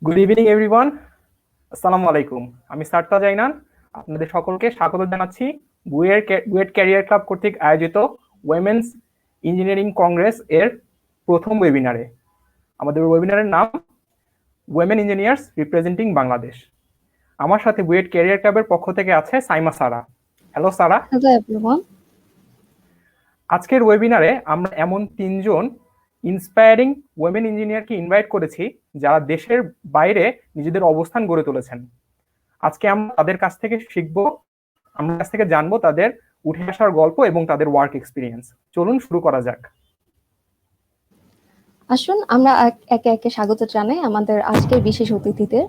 Good evening everyone, আসসালামু আলাইকুম। আমি সার্তা জাইনান, আপনাদের সকলকে স্বাগত জানাচ্ছি বুয়েট ক্যারিয়ার ক্লাব কর্তৃক আয়োজিত উইমেন্স ইঞ্জিনিয়ারিং কংগ্রেস এর প্রথম ওয়েবিনারে। আমাদের ওয়েবিনারের নাম উইমেন ইঞ্জিনিয়ার্স রিপ্রেজেন্টিং বাংলাদেশ। আমার সাথে বুয়েট ক্যারিয়ার ক্লাবের পক্ষ থেকে আছে Saima Sara. Hello Sara. Hello everyone. আজকের ওয়েবিনারে আমরা এমন তিনজন ইন্সপায়ারিং ওয়েমেন ইঞ্জিনিয়ারকে ইনভাইট করেছি যারা দেশের বাইরে নিজেদের অবস্থান গড়ে তুলেছেন। আজকে আমরা তাদের কাছ থেকে শিখবো, আমরা কাছ থেকে জানবো তাদের উঠে আসার গল্প এবং তাদের ওয়ার্ক এক্সপিরিয়েন্স। চলুন শুরু করা যাক। আসুন আমরা একে একে স্বাগত জানাই আমাদের আজকের বিশেষ অতিথিদের।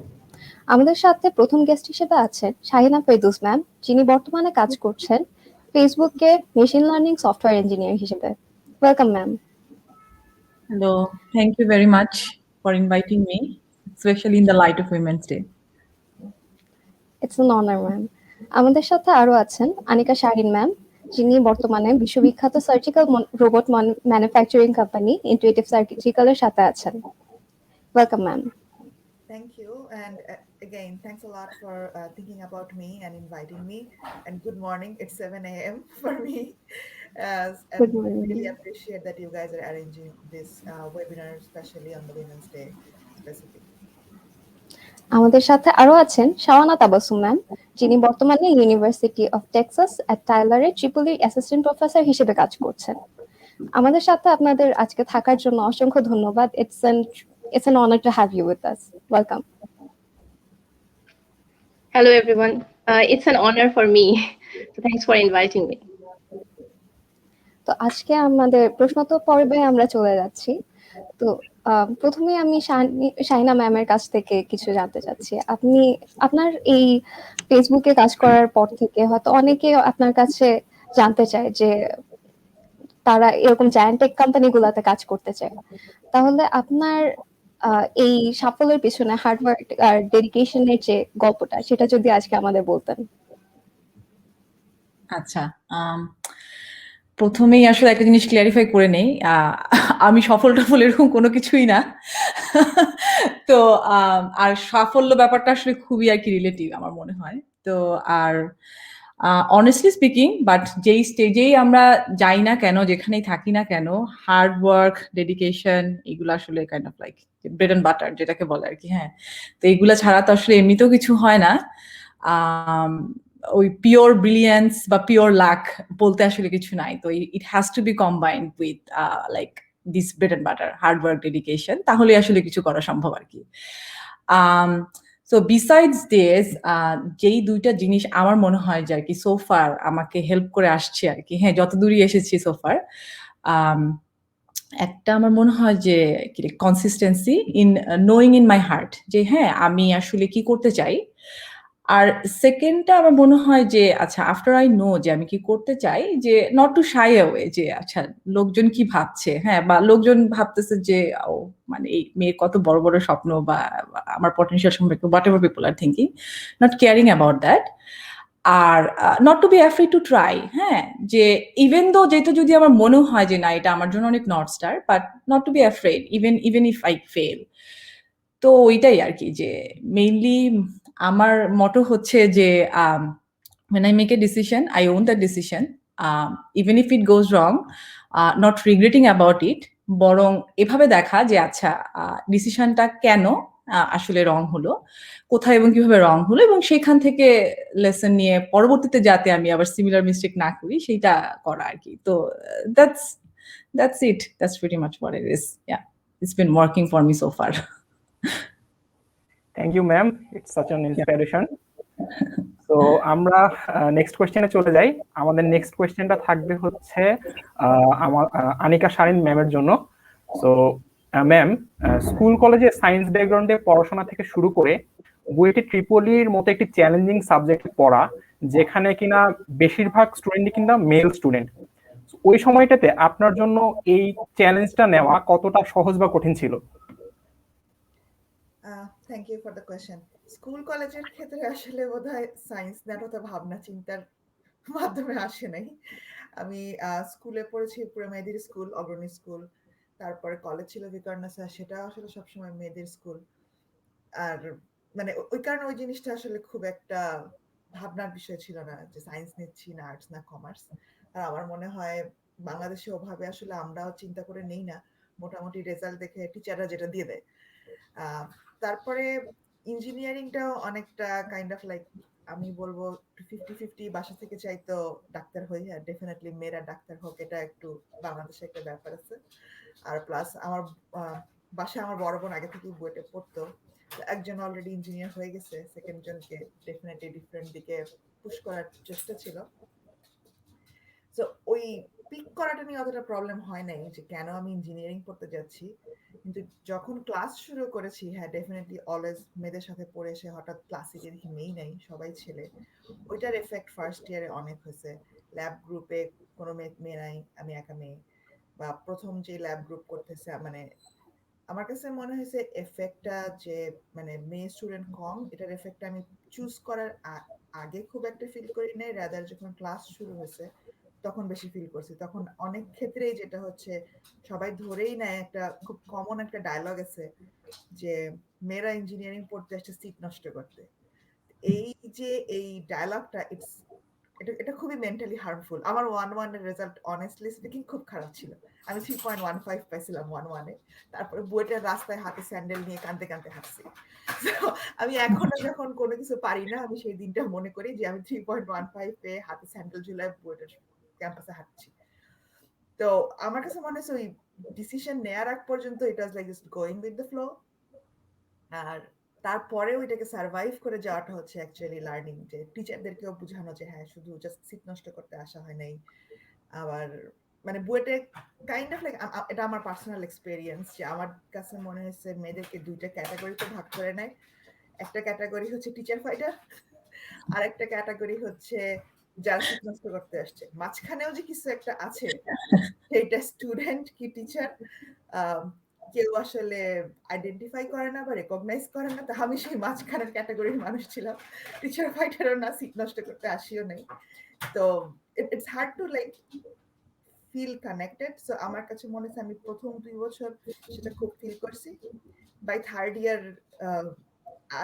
আমাদের সাথে প্রথম গেস্ট হিসেবে আছেন শাহিনা ফেরদৌস ম্যাম, যিনি বর্তমানে কাজ করছেন ফেসবুকে মেশিন লার্নিং সফটওয়্যার ইঞ্জিনিয়ার হিসেবে। Welcome ma'am. Hello, thank you very much for inviting me, especially in the light of Women's Day. It's an honour ma'am. আমাদের সাথে আরো আছেন আনিকা শারিন ম্যাম, যিনি বর্তমানে বিশ্ববিখ্যাত surgical robot manufacturing company Intuitive সার্জিক্যালের সাথে আছেন। Welcome ma'am. Thank you, and again, thanks a lot for thinking about me and inviting me. And good morning, it's 7 a.m. for me. And Good morning. really appreciate that you guys are arranging this webinar, especially on the Women's Day specific. আমাদের সাথে আরো আছেন Shabana Tabassum ma'am, যিনি বর্তমানে university of Texas at টাইলারে triple E assistant professor হিসেবে কাজ করছেন। আমাদের সাথে আপনাদের আজকে থাকার জন্য অসংখ্য ধন্যবাদ। It's an honor to have you with us. Welcome. Hello everyone. It's an honor for me. So thanks for inviting me. তো আজকে আমাদের প্রশ্নোত্তর পর্বে আমরা চলে যাচ্ছি। তো প্রথমে আমি শাহিনা ম্যামের কাছ থেকে কিছু জানতে চাচ্ছি। আপনি আপনার এই ফেসবুকে কাজ করার পর থেকে হয়তো অনেকে আপনার কাছে জানতে চায় যে তারা এরকম জায়ান্ট টেক কোম্পানিগুলোতে কাজ করতে চায়। তাহলে আপনার এই সাফল্যের পিছনে হার্ডওয়ার্ক আর ডেডিকেশনের যে গল্পটা, সেটা যদি আজকে আমাদের বলতেন। আচ্ছা, প্রথমেই আসলে একটা জিনিস ক্লিয়ারিফাই করে নেই, আমি সফল এরকম কোনো কিছুই না। তো আর সাফল্য ব্যাপারটা আসলে খুবই আর কি রিলেটিভ আমার মনে হয়। তো আর অনেস্টলি স্পিকিং, বাট যেই স্টেজেই আমরা যাই না কেন, যেখানেই থাকি না কেন, হার্ড ওয়ার্ক, ডেডিকেশন, এগুলো আসলে kind of like bread and butter যেটাকে বলে আর কি। হ্যাঁ, তো এগুলা ছাড়া তো আসলে এমনিতেও কিছু হয় না। ওই পিওর ব্রিলিয়েন্স বা পিওর লাক বলতে আসলে কিছু নাই। তো it has to be combined with like this bread and butter, hard work, dedication, তাহলে আসলে কিছু করা সম্ভব আর কি। সো বিসাইডস দিস, যেই দুইটা জিনিস আমার মনে হয় যে আর কি সোফার আমাকে হেল্প করে আসছে আর কি, হ্যাঁ, যতদূরই এসেছি সোফার, একটা আমার মনে হয় যে consistency in knowing in my heart, যে হ্যাঁ আমি আসলে কি করতে চাই। আর সেকেন্ডটা আমার মনে হয় যে আচ্ছা, আফটার আই নো যে আমি কি করতে চাই, যে নট টু শাই অ্যাওয়ে, যে আচ্ছা লোকজন কি ভাবছে, হ্যাঁ, বা লোকজন ভাবতেছে যে ও মানে এই মেয়ের কত বড় বড় স্বপ্ন, বা আমার পটেনশিয়াল সম্পর্কে whatever people are thinking, not caring about that. আর not to be afraid to try, হ্যাঁ, যে ইভেন দো যেহেতু যদি আমার মনে হয় যে না এটা আমার জন্য অনেক north star, but not to be afraid even if I fail. তো ওইটাই আর কি, যে মেইনলি আমার মটো হচ্ছে যে when I make a decision, I own that decision, even if it goes wrong, not regretting about it, বরং এভাবে দেখা যে আচ্ছা ডিসিশনটা কেন আসলে রং হলো, কোথায় এবং কিভাবে রং হলো, এবং সেখান থেকে লেসন নিয়ে পরবর্তীতে যাতে আমি আবার সিমিলার মিস্টেক না করি সেইটা করা আর কি। তো that's it, that's pretty much what it is. Yeah, it's been working for me so far. Thank you ma'am, it's such an inspiration. তো আমরা নেক্সট কোয়েশ্চেনে চলে যাই। আমাদের নেক্সট কোয়েশ্চেনটা থাকবে হচ্ছে আমার আনিকা শারিন ম্যামের জন্য। সো ম্যাম, স্কুল কলেজে সায়েন্স ব্যাকগ্রাউন্ডে পড়াশোনা থেকে শুরু করে বুয়েটে ট্রিপলির মতো একটি চ্যালেঞ্জিং সাবজেক্ট পড়া, যেখানে কিনা বেশিরভাগ স্টুডেন্টই কিনা মেল স্টুডেন্ট, ওই সময়টাতে আপনার জন্য এই চ্যালেঞ্জটা নেওয়া কতটা সহজ বা কঠিন ছিল? Thank you for the question. School কলেজের ক্ষেত্রে আসলে বোধহয় সায়েন্স নেওয়ার তো ভাবনা চিন্তার মাধ্যমে আসে নাই। আমি স্কুলে পড়েছি পুরো মেয়েদের স্কুল, অগ্রণী স্কুল। তারপরে কলেজ ছিল বিকর্ণাসা, সেটা আসলে সবসময় মেয়েদের স্কুল। আর মানে ওই কারণে ওই জিনিসটা আসলে খুব একটা ভাবনার বিষয় ছিল না যে সায়েন্স নিচ্ছি না আর্টস না কমার্স। আর আমার মনে হয় বাংলাদেশে ওভাবে আসলে আমরাও চিন্তা করে নেই না, মোটামুটি রেজাল্ট দেখে টিচাররা যেটা দিয়ে দেয়। তারপরে ইঞ্জিনিয়ারিংটাও অনেকটা কাইন্ড অফ লাইক আমি বলবো 50-50 বাসা থেকে চাইতো ডাক্তার হই, আর ডেফিনেটলি মেয়েরা ডাক্তার হোক এটা একটু বাংলাদেশে একটা ব্যাপার আছে। আর প্লাস আমার বাসায় আমার বড় বোন আগে থেকেই বুয়েটে পড়তো, একজন অলরেডি ইঞ্জিনিয়ার হয়ে গেছে, সেকেন্ড জনকে ডেফিনেটলি ডিফারেন্ট দিকে পুশ করার চেষ্টা ছিল। তো ওই পিক করাটা নিয়ে অতটা প্রবলেম হয় নাই যে কেন আমি ইঞ্জিনিয়ারিং পড়তে যাচ্ছি। কিন্তু যখন ক্লাস শুরু করেছি, হ্যাঁ ডেফিনেটলি অলওয়েজ মেয়েদের সাথে পড়ে এসে হঠাৎ ক্লাসে গিয়ে দেখি মেয়ে নাই, সবাই ছেলে। ওইটার এফেক্ট ফার্স্ট ইয়ারে অনেক হয়েছে। ল্যাব গ্রুপে কোনো মেয়ে নাই, আমি একা মেয়ে। বা প্রথম যে ল্যাব গ্রুপ করতেছে, মানে আমার কাছে মনে হয়েছে এফেক্টটা যে মানে মেয়ে স্টুডেন্ট কম, এটার এফেক্টটা আমি চুজ করার আগে খুব একটা ফিল করি নাই, রাদার যখন ক্লাস শুরু হয়েছে তখন বেশি ফিল করছি। তখন অনেক ক্ষেত্রেই যেটা হচ্ছে সবাই ধরেই নেয়, একটা খুব কমন একটা ডায়লগ আছে যে মেয়েরা ইঞ্জিনিয়ারিং পড়তে আসছে সিট নষ্ট করতে। এই যে এই ডায়লগটা এটা খুবই মেন্টালি হার্মফুল। আমার 1-1 এর রেজাল্ট অনেস্টলি স্পিকিং খুব খারাপ ছিল। আমি 3.15 পাইছিলাম 1-1 এ। তারপরে বুয়েটের রাস্তায় হাতে স্যান্ডেল নিয়ে কাঁদতে কাঁদতে হাঁটছি। আমি এখনো যখন কোনো কিছু পারি না, আমি সেই দিনটা মনে করি যে আমি 3.15 পেয়ে হাতে স্যান্ডেল ঝুলায় বুয়েটের ক্যাম্পাসে হাঁটছি। তো আমার কাছে মনে হচ্ছে ওই ডিসিশন নেয়ার আগ পর্যন্ত it was like just going with the flow. আর তারপরেও এটাকে সার্ভাইভ করে যাওয়াটা হচ্ছে অ্যাকচুয়ালি লার্নিং, যে টিচারদেরকেও বোঝানো যে হ্যাঁ শুধু জাস্ট সিট নষ্ট করতে আসা হয় নাই। আবার মানে বুয়েটে কাইন্ড অফ লাইক, এটা আমার পার্সোনাল এক্সপেরিয়েন্স, যে আমার কাছে মনে হয়েছে মেয়েদেরকে দুইটা ক্যাটাগরিতে ভাগ করে নেয়। একটা ক্যাটাগরি হচ্ছে টিচার ফাইটার, আর একটা ক্যাটাগরি হচ্ছে যারা সিট নষ্ট করতে আসছে। মাঝখানেও যে কিছু একটা আছে, সেটা স্টুডেন্ট কি টিচার কেউ আসলে আইডেন্টিফাই করে না বা রেকগনাইজ করে না। তো আমি সেই মাঝখানের ক্যাটাগরির মানুষ ছিলাম, টিচার ফাইটারও না, সিট নষ্ট করতে আসিও নাই। তো it's hard to like feel connected. So আমার কাছে মনে হচ্ছে আমি প্রথম 2 বছর সেটা খুব ফিল করছি। By third year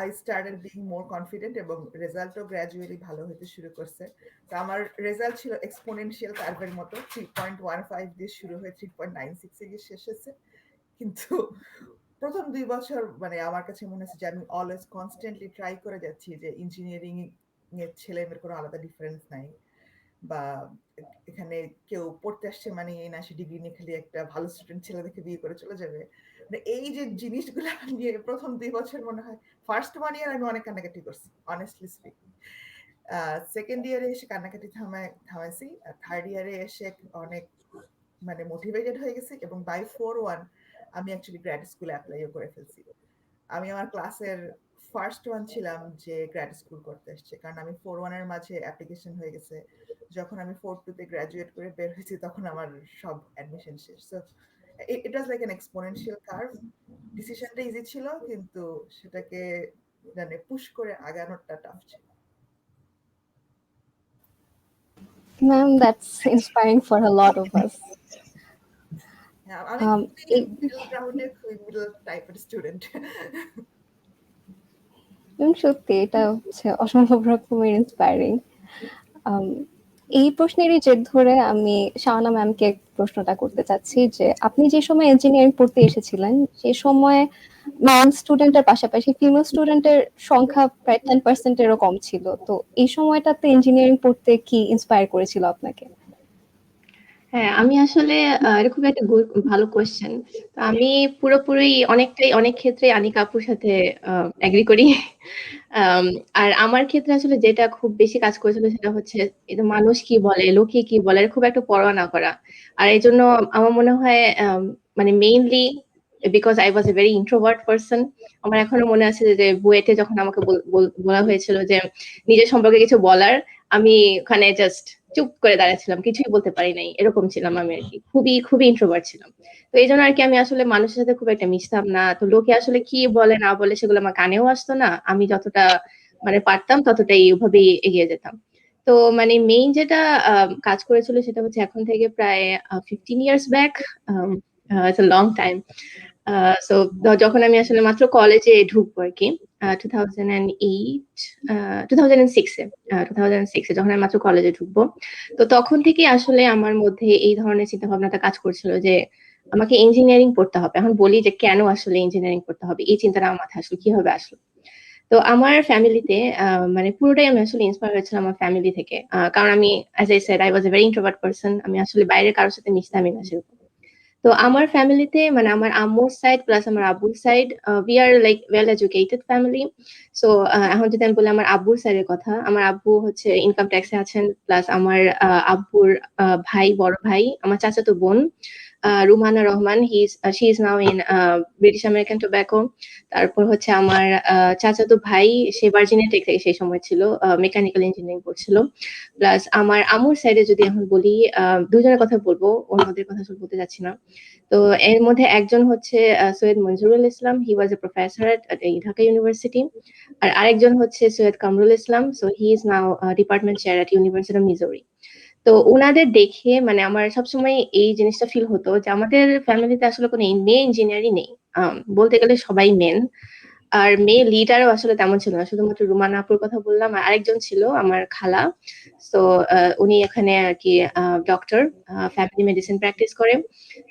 I started being more confident এবং রেজাল্টও গ্র্যাজুয়ালি ভালো হতে শুরু করছে। তো আমার রেজাল্ট ছিল এক্সপোনেনশিয়াল কার্ভের মতো, 3.15 দিয়ে শুরু হয়ে 3.96 এ গিয়ে শেষ হয়েছে। কিন্তু প্রথম 2 বছর মানে আমার কাছে মনে হচ্ছে যে আমি অলওয়েজ কনস্ট্যান্টলি ট্রাই করে যাচ্ছি যে ইঞ্জিনিয়ারিং এর ছেলে মেয়ের কোনো আলাদা ডিফারেন্স নাই, বা এখানে কেউ পড়তে আসছে মানে এই না সে ডিগ্রি নিয়ে খালি একটা ভালো স্টুডেন্ট ছেলে দেখে বিয়ে করে চলে যাবে। মানে এই যে জিনিসগুলো নিয়ে প্রথম 2 বছর মনে হয়, ফার্স্ট 1 ইয়ার আমি অনেক কান্নাকাটি করছি অনেস্টলি স্পিকিং। সেকেন্ড ইয়ারে এসে কান্নাকাটি থামাইছি, আর থার্ড ইয়ারে এসে অনেক মানে মোটিভেটেড হয়ে গেছি, এবং বাই 4-1 আমি অ্যাকচুয়ালি গ্র্যাড স্কুলে অ্যাপ্লাইও করে ফেলছি। আমি আমার ক্লাসের ফার্স্ট ওয়ান ছিলাম যে গ্র্যাড স্কুল করতে আসছে, কারণ আমি 4-1 এর মাঝে অ্যাপ্লিকেশন হয়ে গেছে। যখন আমি 4-2 তে গ্র্যাজুয়েট করে বের হয়েছি তখন আমার সব অ্যাডমিশন শেষ। So it was like an exponential curve. ডিসিশনটা ইজি ছিল, কিন্তু সেটাকে মানে পুশ করে আগানোটা টাফ ছিল। Ma'am, that's inspiring for a lot of us. আমি মিডল গ্রাউন্ডের মিডল টাইপের স্টুডেন্ট। সত্যি এটা হচ্ছে অসম্ভব রকমের ইন্সপায়ারিং। এই প্রশ্নেরই জের ধরে আমি শাওনা ম্যামকে প্রশ্নটা করতে চাচ্ছি যে আপনি যে সময় ইঞ্জিনিয়ারিং পড়তে এসেছিলেন সে সময় মেল স্টুডেন্টের পাশাপাশি ফিমেল স্টুডেন্টের সংখ্যা প্রায় 10% এরও কম ছিল। তো এই সময়টাতে ইঞ্জিনিয়ারিং পড়তে কি ইন্সপায়ার করেছিল আপনাকে? হ্যাঁ, আমি আসলে এটা খুব একটা ভালো কোয়েশ্চেন। আমি পুরোপুরি অনেক ক্ষেত্রে আনিকা আপুর সাথে এগ্রি করি। আর আমার ক্ষেত্রে আসলে যেটা খুব বেশি কাজ করেছিল সেটা হচ্ছে এটা মানুষ কি বলে, লোকে কি বলে খুব একটা পরোয়া না করা। আর এজন্য আমার মনে হয় মানে mainly because I was a very introvert person. আমার এখনো মনে আছে যে বুয়েটে যখন আমাকে বলা হয়েছিল যে নিজের সম্পর্কে কিছু বলার, আমি ওখানে জাস্ট চুপ করে দাঁড়াচ্ছিলাম, কিছুই বলতে পারি নাই, এরকম ছিলাম আমি আর কি। খুবই ইন্ট্রোভার্ট ছিলাম। তো এই জন্য আর কি আমি আসলে মানুষের সাথে খুব একটা মিশতাম না। তো লোকে আসলে কি বলে না বলে সেগুলো আমার কানেও আসতো না। আমি যতটা মানে পারতাম ততটাই ওভাবেই এগিয়ে যেতাম। তো মানে মেইন যেটা কাজ করেছিল সেটা হচ্ছে এখন থেকে প্রায় 15 years back, it's a long time. So যখন আমি আসলে মাত্র কলেজে ঢুকবো আর কি 2006 যখন আমি মাত্র কলেজে ঢুকবো, তো তখন থেকে আসলে আমার মধ্যে এই ধরনের চিন্তা ভাবনাটা কাজ করছিল যে আমাকে ইঞ্জিনিয়ারিং পড়তে হবে। এখন বলি যে কেন আসলে ইঞ্জিনিয়ারিং পড়তে হবে, এই চিন্তাটা আমার মাথায় আসলো কিভাবে আসলো। তো আমার ফ্যামিলিতে মানে পুরোটাই আমি আসলে ইন্সপায়ার হয়েছিলাম আমার ফ্যামিলি থেকে, কারণ আমি as I said I was a very introvert person, আমি আসলে বাইরে কারোর সাথে মিশতামই না সেরকম। তো আমার ফ্যামিলিতে মানে আমার আম্মুর সাইড প্লাস আমার আব্বুর side, we are like well educated family. So এখন যদি আমি বলি আমার আব্বুর সাইডের কথা, আমার আব্বু হচ্ছে ইনকাম ট্যাক্সে আছেন, প্লাস আমার আব্বুর ভাই, বড় ভাই, আমার চাচাতো বোন Rumana Rahman, she is now in British American tobacco. তারপর হচ্ছে আমার চাচাতো ভাই, সে ভার্জিনিয়া টেক থেকে সেই সময় ছিল, মেকানিক্যাল ইঞ্জিনিয়ারিং পড়ছিল। প্লাস আমার আম্মুর সাইডে যদি এখন বলি, দুজনের কথা বলবো, অন্যদের কথা আসলে বলতে যাচ্ছি না। তো এর মধ্যে একজন হচ্ছে Syed Manzurul Islam, he was a professor at Dhaka university. আর আরেকজন হচ্ছে Syed Kamrul Islam, so he is now department chair at university of Missouri. তো ওনাদের দেখে মানে আমার সবসময় এই জিনিসটা ফিল হতো যে আমাদের ফ্যামিলিতে আসলে কোনো মেয়ে ইঞ্জিনিয়ারই নেই, বলতে গেলে সবাই মেন। আর মেয়ে লিডারও আসলে তেমন ছিল না, শুধুমাত্র রুমানা আপুর কথা বললাম, আর আরেকজন ছিল আমার খালা। তো উনি এখানে আর কি ডক্টর, ফ্যামিলি মেডিসিন প্র্যাকটিস করে।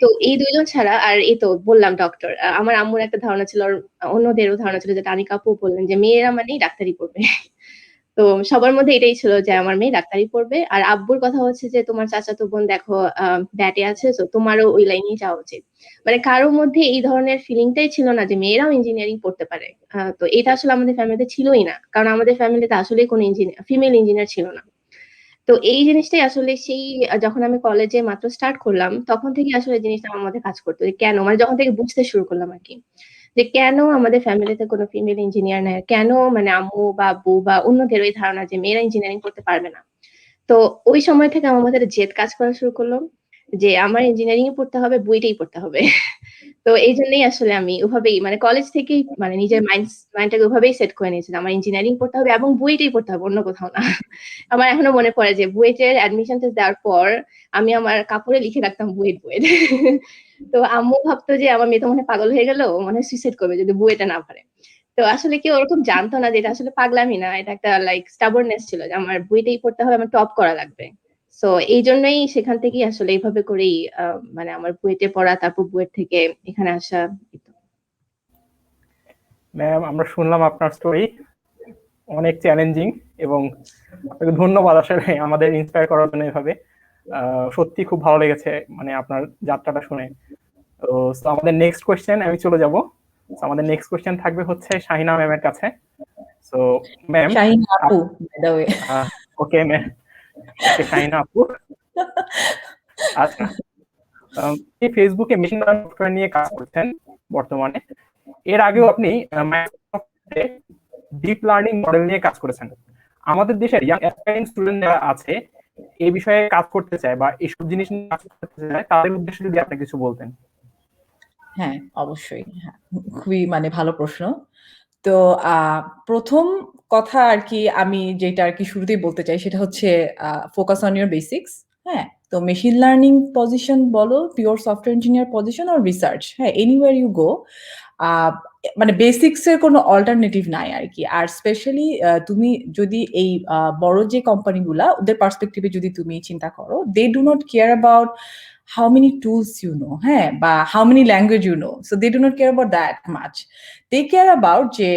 তো এই দুইজন ছাড়া, আর এই তো বললাম ডক্টর, আমার আম্মুর একটা ধারণা ছিল, আর অন্যদেরও ধারণা ছিল, যেটা আনিকা আপু বললেন যে মেয়েরা মানেই ডাক্তারি পড়বে। তো সবার মধ্যে এটাই ছিল যে আমার মেয়ে ডাক্তারি পড়বে। আর আব্বুর কথা হচ্ছে যে তোমার চাচাতো বোন দেখো ব্যাটে আছে, তো তোমারও ওই লাইনেই যাওয়া উচিত। মানে কারোর মধ্যে এই ধরনের ফিলিংটাই ছিল না যে মেয়েরাও ইঞ্জিনিয়ারিং পড়তে পারে। তো এটা আসলে আমাদের ফ্যামিলিতে ছিলই না, কারণ আমাদের ফ্যামিলিতে আসলে কোনো ফিমেল ইঞ্জিনিয়ার ছিল না। তো এই জিনিসটাই আসলে সেই যখন আমি কলেজে মাত্র স্টার্ট করলাম, তখন থেকে আসলে জিনিসটা আমার মধ্যে কাজ করতো যে কেন, মানে যখন থেকে বুঝতে শুরু করলাম আর কি, যে কেন আমাদের ফ্যামিলিতে কোনো ফিমেল ইঞ্জিনিয়ার নেই, কেন মানে আম্মু বা আব্বু বা অন্যদের ওই ধারণা যে মেয়েরা ইঞ্জিনিয়ারিং করতে পারবে না। তো ওই সময় থেকে আমার মধ্যে জেদ কাজ করা শুরু করলো যে আমার ইঞ্জিনিয়ারিং এ পড়তে হবে, বুয়েটেই পড়তে হবে। তো এই জন্যই আসলে আমি ওভাবেই মানে কলেজ থেকেই মানে নিজের মাইন্ডটাকে ওভাবেই সেট করে নিয়েছি যে আমার ইঞ্জিনিয়ারিং পড়তে হবে এবং বুয়েটেই পড়তে হবে, অন্য কোথাও না। আমার এখনো মনে পড়ে যে বুয়েটের অ্যাডমিশন টেস্ট দেওয়ার পর আমি আমার কাপড়ে লিখে রাখতাম বুয়েট বুয়েট। তো আম্মু ভাবতো যে আমার মেয়ে তো মনে হয় পাগল হয়ে গেল, মনে হয় সুইসাইড করবে যদি বুয়েটে না পারে। তো আসলে কেউ ওরকম জানতো না যে এটা আসলে পাগলামি না, এটা একটা লাইক স্টাবর্ননেস ছিল যে আমার বুয়েটেই পড়তে হবে, আমার টপ করা লাগবে। সো এই জন্যই সেখান থেকেই আসলে এইভাবে করেই মানে আমার বুয়েটে পড়া, তারপর বুয়েট থেকে এখানে আসা। ম্যাম, আমরা শুনলাম আপনার স্টোরি, অনেক চ্যালেঞ্জিং, এবং আপনাকে ধন্যবাদ আসলে আমাদের ইন্সপায়ার করার জন্য এভাবে। সত্যি খুব ভালো লেগেছে মানে আপনার যাত্রাটা শুনে। তো আমাদের নেক্সট কোয়েশ্চেন আমি চলে যাব। আমাদের নেক্সট কোয়েশ্চেন থাকবে হচ্ছে শাহিনা ম্যামের কাছে। সো ম্যাম, শাহিনা আপু, by the way. Okay ma'am, okay Shahina আপু। আচ্ছা, আপনি ফেসবুকে মেশিন লার্নিং সফটওয়্যার নিয়ে কাজ করছেন বর্তমানে। এর আগেও আপনি মাইক্রোসফটে ডিপ লার্নিং মডেল নিয়ে কাজ করেছেন। আমাদের দেশের ইয়াং অ্যাসপায়ারিং স্টুডেন্ট যারা আছে এই বিষয়ে কাজ করতে চায় বা এইসব জিনিস নিয়ে কাজ করতে চায়, তাদের উদ্দেশ্যে যদি আপনি কিছু বলতেন। হ্যাঁ, অবশ্যই। হ্যাঁ, খুবই মানে ভালো প্রশ্ন। তো প্রথম কথা আর কি আমি যেটা আর কি শুরুতেই বলতে চাই সেটা হচ্ছে ফোকাস অন ইউর বেসিক্স। হ্যাঁ, তো মেশিন লার্নিং পজিশন বলো, পিওর সফটওয়্যার ইঞ্জিনিয়ার পজিশন আর রিসার্চ, হ্যাঁ, এনিওয়ার ইউ গো, মানে বেসিক্স এর কোনো অল্টারনেটিভ নাই আর কি। আর স্পেশালি তুমি যদি এই বড় যে কোম্পানিগুলা ওদের পার্সপেক্টিভে যদি তুমি চিন্তা করো, they do not care about how many tools you know, হ্যাঁ, বা how many language you know, so they do not care about that much. They care about যে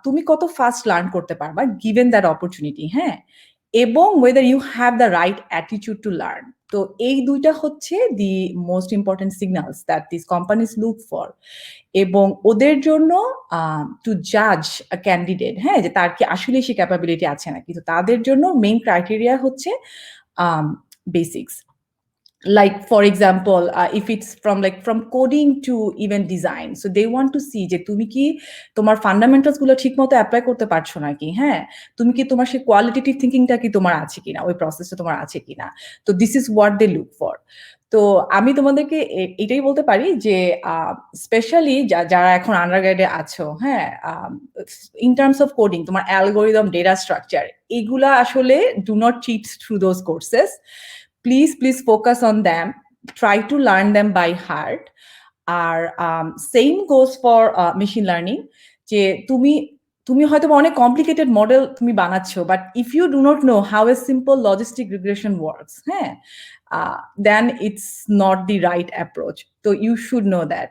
তুমি কত ফাস্ট লার্ন করতে পারবা given that opportunity, হ্যাঁ, এবং whether you have the right attitude to learn. তো এই দুইটা হচ্ছে the most important signals that these companies look for. এবং ওদের জন্য টু জাজ আ ক্যান্ডিডেট, হ্যাঁ, যে তার কি আসলে সে ক্যাপাবিলিটি আছে নাকি, তো তাদের জন্য মেইন ক্রাইটেরিয়া হচ্ছে basics. Like for example, if it's from coding to even design, so they want to see যে তুমি কি তোমার ফান্ডামেন্টালস গুলো ঠিক মতো অ্যাপ্লাই করতে পারছো নাকি, হ্যাঁ, তুমি কি তোমার সেই কোয়ালিটেটিভ থিঙ্কিংটা কি তোমার আছে কিনা, ওই প্রসেসটা তোমার আছে কিনা। তো this is what they look for. তো আমি তোমাদেরকে এটাই বলতে পারি যে স্পেশালি যারা এখন আন্ডারগ্রেডে আছো, হ্যাঁ, ইন টার্মস অফ কোডিং, তোমার অ্যালগোরিদম, ডেটা স্ট্রাকচার, এগুলা আসলে do not cheat through those courses. Please focus on them. Try to learn them by heart. আর same goes for machine learning, যে তুমি হয়তো অনেক কমপ্লিকেটেড মডেল তুমি বানাচ্ছ, but if you do not know how a simple logistic regression works, হ্যাঁ, then it's not the right approach. তো you should know that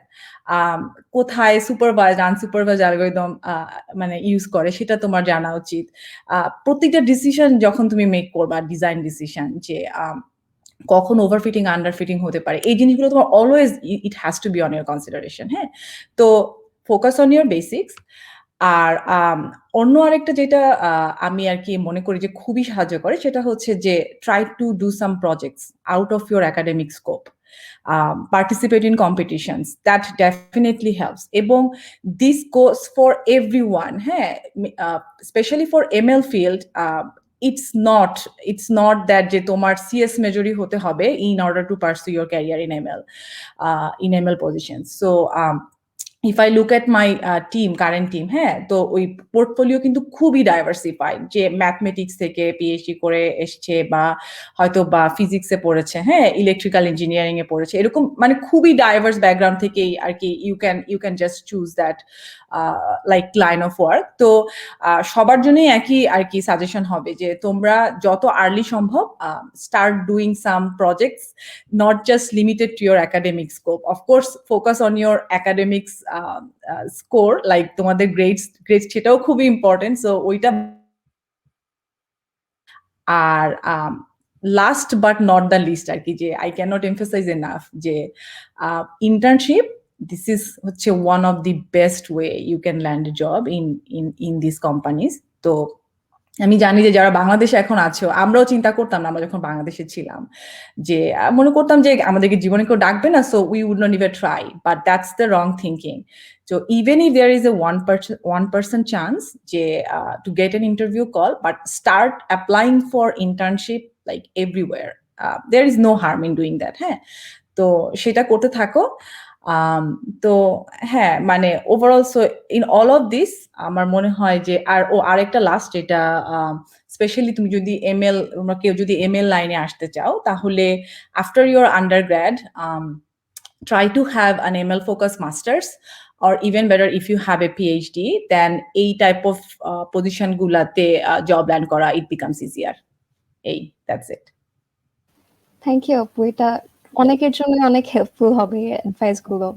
কোথায় সুপারভাইজড আনসুপারভাইজড অ্যালগরিদম মানে ইউজ করে সেটা তোমার জানা উচিত। প্রত্যেকটা ডিসিশন যখন তুমি মেক করবা, ডিজাইন ডিসিশন, যে কখন ওভারফিটিং আন্ডারফিটিং হতে পারে, এই জিনিসগুলো তোমার always it has to be on your consideration. হ্যাঁ, তো ফোকাস অন ইয়ার বেসিক্স। আর অন্য আরেকটা যেটা আমি আর কি মনে করি যে খুবই সাহায্য করে, সেটা হচ্ছে যে try to do some projects out of your academic scope, participate in competitions, that definitely helps. এবং this goes for everyone, হ্যাঁ, especially for ML field. It's not that যে তোমার CS মেজরই হতে হবে in order to pursue your career in ML positions. So if I look at my current team, হ্যাঁ, তো ওই portfolio কিন্তু খুবই ডাইভার্সিফাইড, যে ম্যাথমেটিক্স থেকে পিএইচডি করে এসছে, বা হয়তো বা ফিজিক্সে পড়েছে, হ্যাঁ, ইলেকট্রিক্যাল ইঞ্জিনিয়ারিং এ পড়েছে, এরকম মানে খুবই ডাইভার্স ব্যাকগ্রাউন্ড থেকেই আর কি you can just choose that like line of work. তো সবার জন্যই একই আর কি সাজেশন হবে যে তোমরা যত আর্লি সম্ভব start doing some projects, not just limited to your academic scope. Of course, focus on your academics score, like তোমাদের grades সেটাও খুবই important, so ওইটা। আর last but not the least আর কি, যে I can not emphasize enough যে internship, this is হচ্ছে one of the best way you can land a job in this companies. তো আমি জানি যে যারা বাংলাদেশে এখন আছো, আমরাও চিন্তা করতাম না আমরা যখন বাংলাদেশে ছিলাম, যে মনে করতাম যে আমাদেরকে জীবনে কেউ ডাকবে না, so we would not even try, but that's the wrong thinking. So even if there is a 1% chance to get an interview call, but start applying for internship like everywhere. There is no harm in doing that. হ্যাঁ, তো সেটা করতে থাকো। তো হ্যাঁ, মানে overall so in all of this আমার মনে হয় যে আরেকটা লাস্ট, যেটা স্পেশালি তুমি যদি কেউ যদি এমএল লাইনে আসতে চাও, তাহলে after your undergrad try to have an ML focused masters, or even better if you have a PhD, then এই type of position গুলাতে job land করা it becomes easier. That's it. Thank you আপু, এটা অনেকের জন্য অনেক helpful হবে advice গুলো।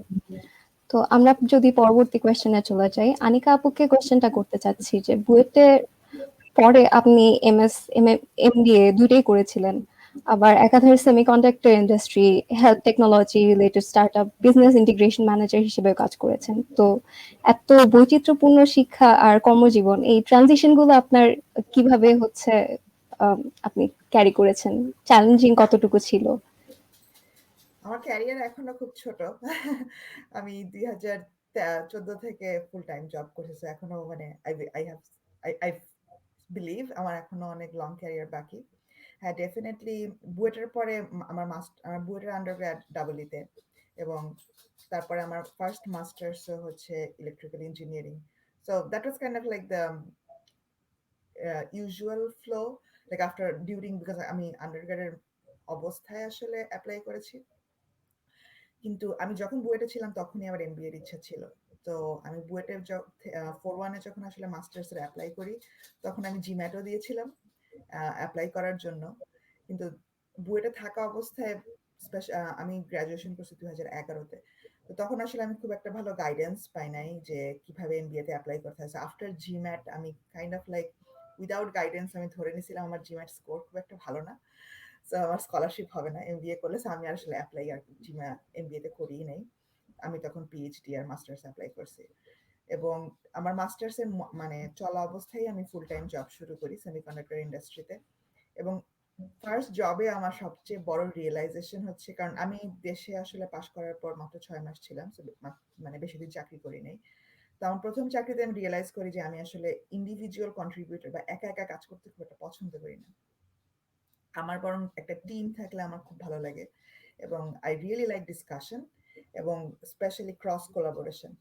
তো আমরা যদি পরবর্তী কোয়েশ্চেনে চলে যাই, আনিকা আপুকে কোয়েশ্চেনটা করতে চাচ্ছি যে বুয়েটে পরে আপনি এমবিএ দুটোই করেছিলেন, আবার একাধারে semiconductor industry, health technology related startup, business integration manager হিসেবে কাজ করেছেন। তো এত বৈচিত্র্যপূর্ণ শিক্ষা আর কর্মজীবন, এই ট্রানজিশন গুলো আপনার কিভাবে হচ্ছে আপনি ক্যারি করেছেন? চ্যালেঞ্জিং কতটুকু ছিল? আমার ক্যারিয়ার এখনো খুব ছোট। আমি 2014 থেকে ফুল টাইম জব করতেছি। এখনো মানে আই বিলিভ আমার এখনো অনেক লং ক্যারিয়ার বাকি। হ্যাঁ, ডেফিনেটলি বুয়েটের পরে আমার বুয়েটের আন্ডারগ্র্যাড ডাবলিতে, এবং তারপরে আমার ফার্স্ট মাস্টার্স হচ্ছে electrical engineering. So that was kind of like the usual flow, like during, because আমি আন্ডারগ্র্যাডের অবস্থায় আসলে অ্যাপ্লাই করেছি। কিন্তু আমি যখন বুয়েটে ছিলাম তখনই আমার এমবিএর ইচ্ছা ছিল। তো আমি বুয়েটে 4-1-এ যখন আসলে মাস্টার্সের অ্যাপ্লাই করি, তখন আমি জিম্যাটও দিয়েছিলাম অ্যাপ্লাই করার জন্য। কিন্তু বুয়েটে থাকা অবস্থায় আমি গ্রাজুয়েশন করছি 2011-তে। তো তখন আসলে আমি খুব একটা ভালো গাইডেন্স পাই নাই যে কিভাবে এমবিএতে অ্যাপ্লাই করতে হয়। আফটার জিম্যাট আমি kind of like without guidance আমি ধরে নিয়েছিলাম আমার জিম্যাট স্কোর খুব একটা ভালো না, সো আমার স্কলারশিপ হবে না এমবিএ করলে। সো আমি আসলে অ্যাপ্লাই আর এমবিএতে করিই নাই। আমি তখন পিএইচডি আর মাস্টার্স অ্যাপ্লাই করছি, এবং আমার মাস্টার্সের মানে চলা অবস্থায় আমি ফুল টাইম জব শুরু করি সেমিকন্ডাক্টর ইন্ডাস্ট্রিতে। এবং ফার্স্ট জবে আমার সবচেয়ে বড় রিয়েলাইজেশন হচ্ছে, কারণ আমি দেশে আসলে পাশ করার পর মাত্র 6 মাস ছিলাম, মানে বেশি দিন চাকরি করি নাই। তো আমার প্রথম চাকরিতে আমি রিয়েলাইজ করি যে আমি আসলে ইন্ডিভিজুয়াল কন্ট্রিবিউটর বা একা একা কাজ করতে খুব একটা পছন্দ করি না। আমার বরং একটা টিম থাকলে আমার খুব ভালো লাগে, এবং আই রিয়েলি লাইক ডিসকাশন এবং স্পেশালি ক্রস কোলাবোরেশন।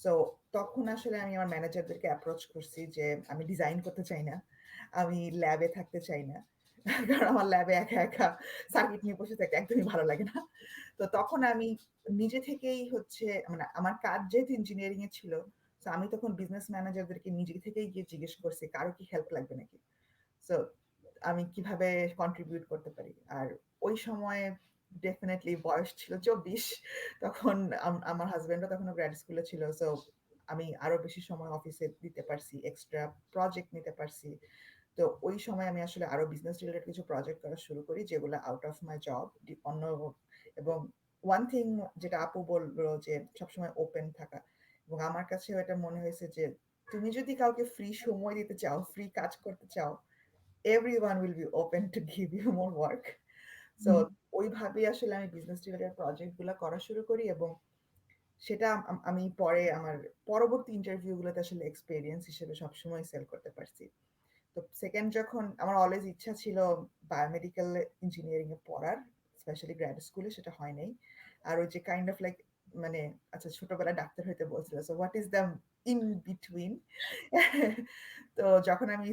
সো তখন আসলে আমি আমার ম্যানেজারদেরকে অ্যাপ্রোচ করছি যে আমি ডিজাইন করতে চাই না, আমি ল্যাবে থাকতে চাই না, কারণ আমার ল্যাবে একা একা সার্কিট নিয়ে বসে থাকতে একদমই ভালো লাগে না। তো তখন আমি নিজে থেকেই হচ্ছে মানে আমার কাজ যেহেতু ইঞ্জিনিয়ারিং এ ছিল, তো আমি তখন বিজনেস ম্যানেজারদেরকে নিজে থেকেই গিয়ে জিজ্ঞেস করছি কারো কি হেল্প লাগবে নাকি, সো আমি কিভাবে কন্ট্রিবিউট করতে পারি। আর ওই সময়ে ডেফিনেটলি বয়স ছিল 24, তখন আমার হাজবেন্ডও তখন গ্র্যাড স্কুলে ছিল, সো আমি আরো বেশি সময় অফিসে দিতে পারছি, এক্সট্রা প্রজেক্ট নিতে পারছি। তো ওই সময় আমি আসলে আরো বিজনেস রিলেটেড কিছু প্রজেক্ট করা শুরু করি যেগুলো আউট অফ মাই জব অন্য। এবং ওয়ান থিং যেটা আপু বললো যে সবসময় ওপেন থাকা, এবং আমার কাছেও এটা মনে হয়েছে যে তুমি যদি কাউকে ফ্রি সময় দিতে চাও, ফ্রি কাজ করতে চাও, everyone will be open to give you more work. So ওইভাবেই আসলে আমি বিজনেস রিলেটেড প্রজেক্ট গুলো করা শুরু করি, এবং সেটা আমি পরে আমার পরবর্তী ইন্টারভিউ গুলোতে আসলে এক্সপেরিয়েন্স হিসেবে সবসময় সেল করতে পারছি। তো সেকেন্ড যখন আমার অলওয়েজ ইচ্ছা ছিল বায়োমেডিক্যাল ইঞ্জিনিয়ারিং এ পড়ার, স্পেশালি গ্র্যাড স্কুলে, সেটা হয় নাই। আর ওই যে কাইন্ড অফ লাইক মানে আচ্ছা ছোটবেলায় ডাক্তার হইতে বলছিল, so what is the in between. তো যখন আমি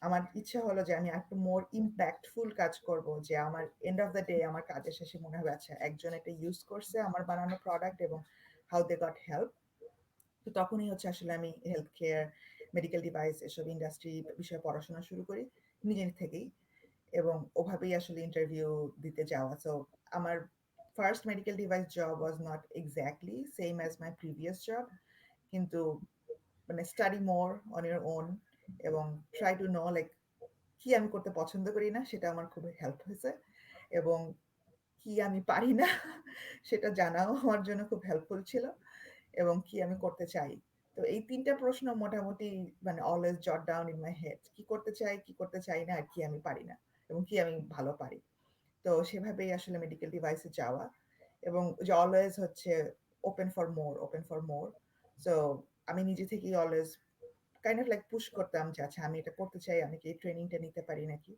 আমার ইচ্ছা হলো যে আমি একটু মোর ইম্প্যাক্টফুল কাজ করব, যে আমার এন্ড অফ দ্য ডে আমার কাজের শেষে মনে হবে আচ্ছা একজন এটা ইউজ করছে আমার বানানো প্রোডাক্ট এবং হাউ দে গট হেল্প। তো তখনই হচ্ছে আসলে আমি হেলথ কেয়ার, মেডিকেল ডিভাইস এসব ইন্ডাস্ট্রি বিষয়ে পড়াশোনা শুরু করি নিজের থেকেই, এবং ওভাবেই আসলে ইন্টারভিউ দিতে যাওয়া। সো আমার first medical device job was not exactly same as my previous job, কিন্তু মানে study more on your own এবং ট্রাই টু নো লাইক কি আমি করতে পছন্দ করি না সেটা আমার খুব হেল্প হয়েছে, এবং কি আমি পারি না সেটা জানাও আমার জন্য খুব হেল্পফুল ছিল, এবং কি আমি করতে চাই। তো এই তিনটা প্রশ্ন মোটামুটি মানে অলওয়েজ জট ডাউন ইন মাই হেড, কি করতে চাই, কি করতে চাই না, আর কি আমি পারি না, এবং কি আমি ভালো পারি। তো সেভাবেই আসলে মেডিকেল ডিভাইসে যাওয়া, এবং যে অলওয়েজ হচ্ছে open for more, open for more. So আমি নিজে থেকেই always kind of like push করতাম যে আচ্ছা আমি এটা করতে চাই, আমি কি এই ট্রেনিংটা নিতে পারি নাকি।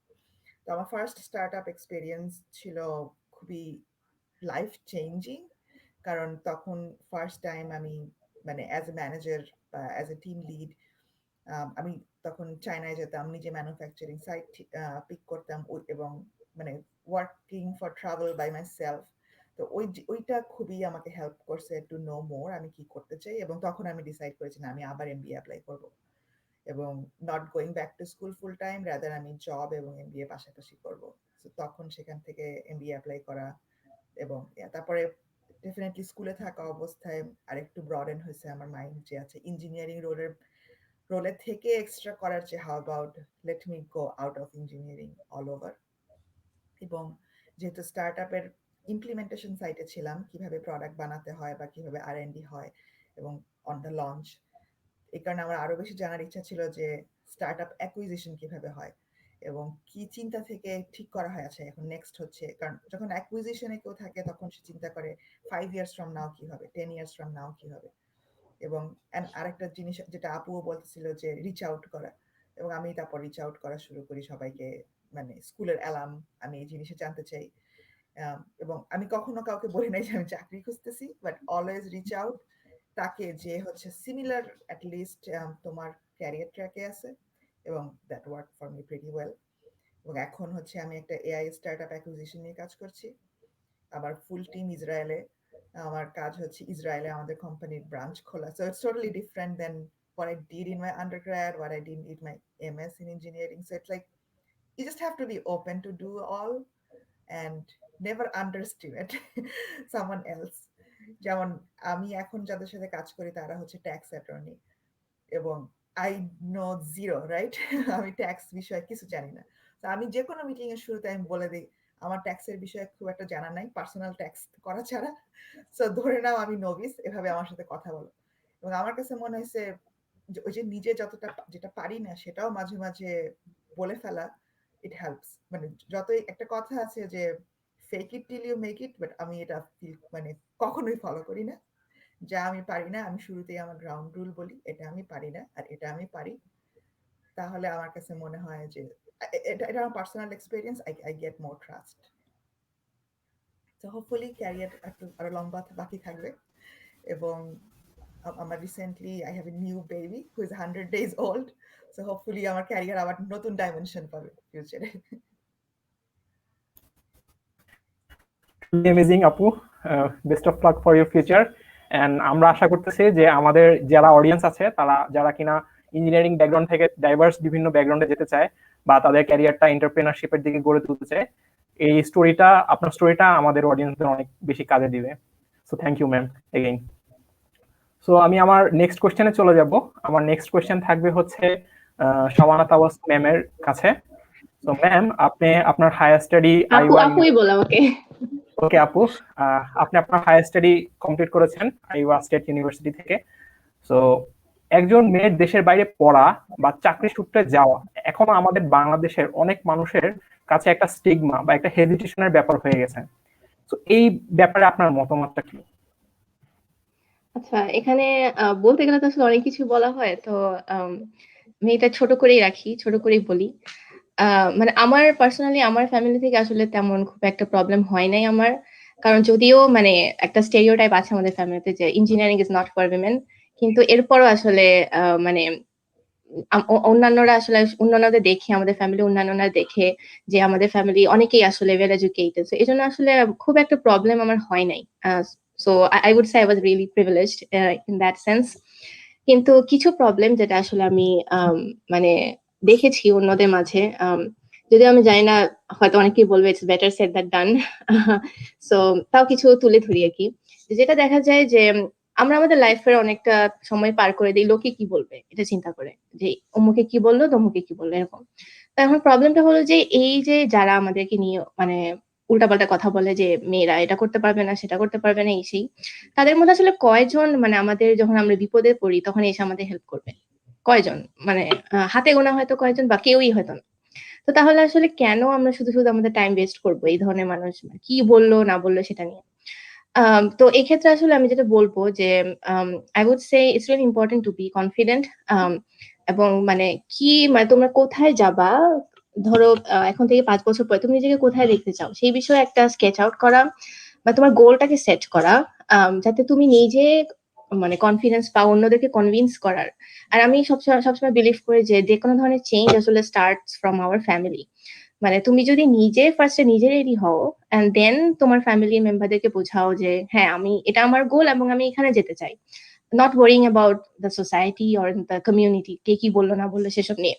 তো আমার ফার্স্ট স্টার্ট আপ এক্সপিরিয়েন্স ছিল খুবই লাইফ চেঞ্জিং, কারণ তখন ফার্স্ট টাইম আমি মানে অ্যাজ এ ম্যানেজার বা অ্যাজ এ টিম লিড আমি তখন চায়নায় যেতাম, নিজে ম্যানুফ্যাকচারিং সাইট পিক করতাম, এবং মানে working for travel by myself. তো ওইটা খুবই আমাকে হেল্প করছে টু নো মোর আমি কি করতে চাই, এবং তখন আমি ডিসাইড করেছি না আমি আবার এমবিএ অ্যাপ্লাই করব, এবং not going back to school full time, rather আমি জব এবং এমবিএ পাশাপাশি করব। তো তখন সেখান থেকে এমবিএ অ্যাপ্লাই করা, এবং তারপরে ডেফিনেটলি স্কুলে থাকা অবস্থায় আরেকটু ব্রডেন হয়েছে আমার মাইন্ড যে আছে ইঞ্জিনিয়ারিং রোলের থেকে এক্সট্রা করার যে how about let me go out of engineering all over. এবং যেহেতু স্টার্ট আপের ইমপ্লিমেন্টেশন সাইটে ছিলাম, কিভাবে প্রোডাক্ট বানাতে হয় বা কিভাবে আর&ডি হয় এবং অন দ্য লঞ্চ, এই কারণে আমার আরো বেশি জানার ইচ্ছা ছিল যে স্টার্ট আপ অ্যাকুইজিশন কিভাবে হয় এবং কি চিন্তা থেকে ঠিক করা হয় আছে এখন নেক্সট হচ্ছে। কারণ যখন অ্যাকুইজিশনে কেউ থাকে তখন সে চিন্তা করে 5 ইয়ার্স ফ্রম নাও কি হবে, 10 ইয়ার্স ফ্রম নাও কি হবে। এবং আরেকটা জিনিস যেটা আপুও বলতেছিল যে রিচ আউট করা, এবং আমি তারপর রিচ আউট করা শুরু করি সবাইকে, মানে স্কুলের অ্যালার্ম, আমি এই জিনিসে জানতে চাই। এবং আমি কখনো কাউকে বলি নাই যে আমি চাকরি খুঁজতেছি, বাট অলওয়েজ রিচ আউট তাকে যে হচ্ছে সিমিলার অ্যাট লিস্ট তোমার ক্যারিয়ার ট্র্যাকে আছে, এবং that work for me pretty well. এবং এখন হচ্ছে আমি একটা এআই স্টার্টআপ অ্যাকুইজিশন নিয়ে কাজ করছি, আমার ফুল টিম ইসরায়েলে, আমার কাজ হচ্ছে ইসরায়েলে আমাদের কোম্পানির ব্রাঞ্চ খোলা। So it's totally different then what I did in my undergrad, what I did in my MS in engineering. So it's like you just have to be open to do all and never underestimate someone else. যেমন আমি এখন যাদের সাথে কাজ করি তারা হচ্ছে tax attorney, এবং আই নো জিরো, রাইট? আমি ট্যাক্স বিষয়ে কিছু জানি না। তো আমি যে কোনো মিটিং এর শুরুতে আমি বলে দিই আমার ট্যাক্সের বিষয়ে খুব একটা জানা নাই, পার্সোনাল ট্যাক্স করা ছাড়া। সো ধরে নাও আমি নভিস, এভাবে আমার সাথে কথা বলো। এবং আমার কাছে মনে হয়েছে ওই যে নিজে যতটা যেটা পারি না সেটাও মাঝে মাঝে বলে ফেলা, ইট হেল্পস। মানে যতই একটা কথা আছে যে fake it till you make it, but আমি এটা মানে কখনোই ফলো করি না। যা আমি পারি না আমি শুরুতেই আমার গ্রাউন্ড রুল বলি, এটা আমি পারি না আর এটা আমি পারি। তাহলে আমার কাছে মনে হয় যে এটা আমার personal experience, I get more trust. তো হোপফুলি ক্যারিয়ার একটু আরো লম্বা বাকি থাকবে, এবং আমার recently I have a new baby who is 100 days old, so hopefully আমার ক্যারিয়ার আবার নতুন ডাইমেনশন পাবে ফিউচারে। অ্যামেজিং আপু, best of luck for your future. And আমরা আশা করতেছি যে আমাদের যারা অডিয়েন্স আছে তারা যারা কিনা ইঞ্জিনিয়ারিং ব্যাকগ্রাউন্ড থেকে ডাইভার্স বিভিন্ন ব্যাকগ্রাউন্ডে যেতে চায় বা তাদের ক্যারিয়ারটা এন্টারপ্রেনারশিপের দিকে গড়ে তুলতে চায়, এই স্টোরিটা, আপনার স্টোরিটা আমাদের অডিয়েন্সদের অনেক বেশি কাজে দিবে। So thank you ma'am again. So আমি আমার নেক্সট কোয়েশ্চেনে চলে যাব। আমার নেক্সট কোয়েশ্চেন থাকবে হচ্ছে শাওয়ানা তাবাসসুম ম্যামের কাছে। সো ম্যাম, আপনি আপনার হায়ার স্টাডি আপুই বলা ওকে। ওকে আপু, আপনি আপনার হায়ার স্টাডি কমপ্লিট করেছেন আইওয়া স্টেট ইউনিভার্সিটি থেকে। সো একজন মেয়ের দেশের বাইরে পড়া বা চাকরি সূত্রে যাওয়া এখনো আমাদের বাংলাদেশের অনেক মানুষের কাছে একটা স্টিগমা বা একটা হেজিটেশনের ব্যাপার হয়ে গেছে। তো এই ব্যাপারে আপনার মতামতটা কি? আচ্ছা, এখানে বলতে গেলে তো আসলে অনেক কিছু বলা হয়, তো আমি এটা ছোট করেই রাখি, ছোট করেই বলি। মানে আমার পার্সোনালি আমার ফ্যামিলি থেকে আসলে তেমন খুব একটা প্রবলেম হয় নাই আমার, কারণ যদিও মানে একটা স্টেরিওটাইপ আছে আমাদের ফ্যামিলিতে যে engineering is not for women, কিন্তু এরপরও আসলে মানে অন্যান্যরা আসলে অন্যান্যদের দেখে, আমাদের ফ্যামিলি অন্যান্যরা দেখে যে আমাদের ফ্যামিলি অনেকেই আসলে ওয়েল এডুকেটেড, তো এই জন্য আসলে খুব একটা প্রবলেম আমার হয় নাই। So I would say I was really privileged in that sense. কিন্তু কিছু প্রবলেম যেটা আসলে আমি মানে দেখেছি অন্যদের মাঝে, যদিও আমি জানি না, হয়তো অনেকেই বলবে it's better said than done, so তাও কিছু তুলে ধরি আর কি। যেটা দেখা যায় যে আমরা আমাদের লাইফের অনেকটা সময় পার করে দিই লোকে কি বলবে এটা চিন্তা করে, যে অমুকে কি বললো তমুকে কি বললো এরকম। তো এখন প্রবলেমটা হলো যে এই যে যারা আমাদেরকে নিয়ে মানে উল্টাপাল্টা কথা বলে যে মেয়েরা এটা করতে পারবে না, সেটা করতে পারবে না, এই সেই, তাদের মধ্যে আসলে কয়জন মানে আমাদের যখন আমরা বিপদে পড়ি তখন এসে আমাদের হেল্প করবে? কয়জন? মানে হাতে গোনা হয়তো কয়জন, বা কেউই হয়তো না। তো তাহলে আসলে কেন আমরা শুধু শুধু আমাদের টাইম ওয়েস্ট করবো এই ধরনের মানুষ কি বললো না বললো সেটা নিয়ে? তো এক্ষেত্রে আসলে আমি যেটা বলবো যে I would say it's really important to be confident. এবং মানে কি মানে তোমরা কোথায় যাবা, ধরো এখন থেকে 5 বছর পরে তুমি নিজেকে কোথায় দেখতে চাও সেই বিষয়ে একটা স্কেচ আউট করা, বা তোমার গোলটাকে সেট করা, যাতে তুমি নিজে মানে কনফিডেন্স পাও অন্যদেরকে কনভিন্স করার। আর আমি সবসময় বিলিভ করি যে কোনো ধরনের চেঞ্জ আসলে স্টার্টস ফ্রম আওয়ার ফ্যামিলি। মানে তুমি যদি নিজে ফার্স্টে নিজে রেডি হও এন্ড দেন তোমার ফ্যামিলি মেম্বারদেরকে বোঝাও যে হ্যাঁ আমি এটা আমার গোল এবং আমি এখানে যেতে চাই, not worrying about the society or the community কে কি বললো না বললো সেসব নিয়ে।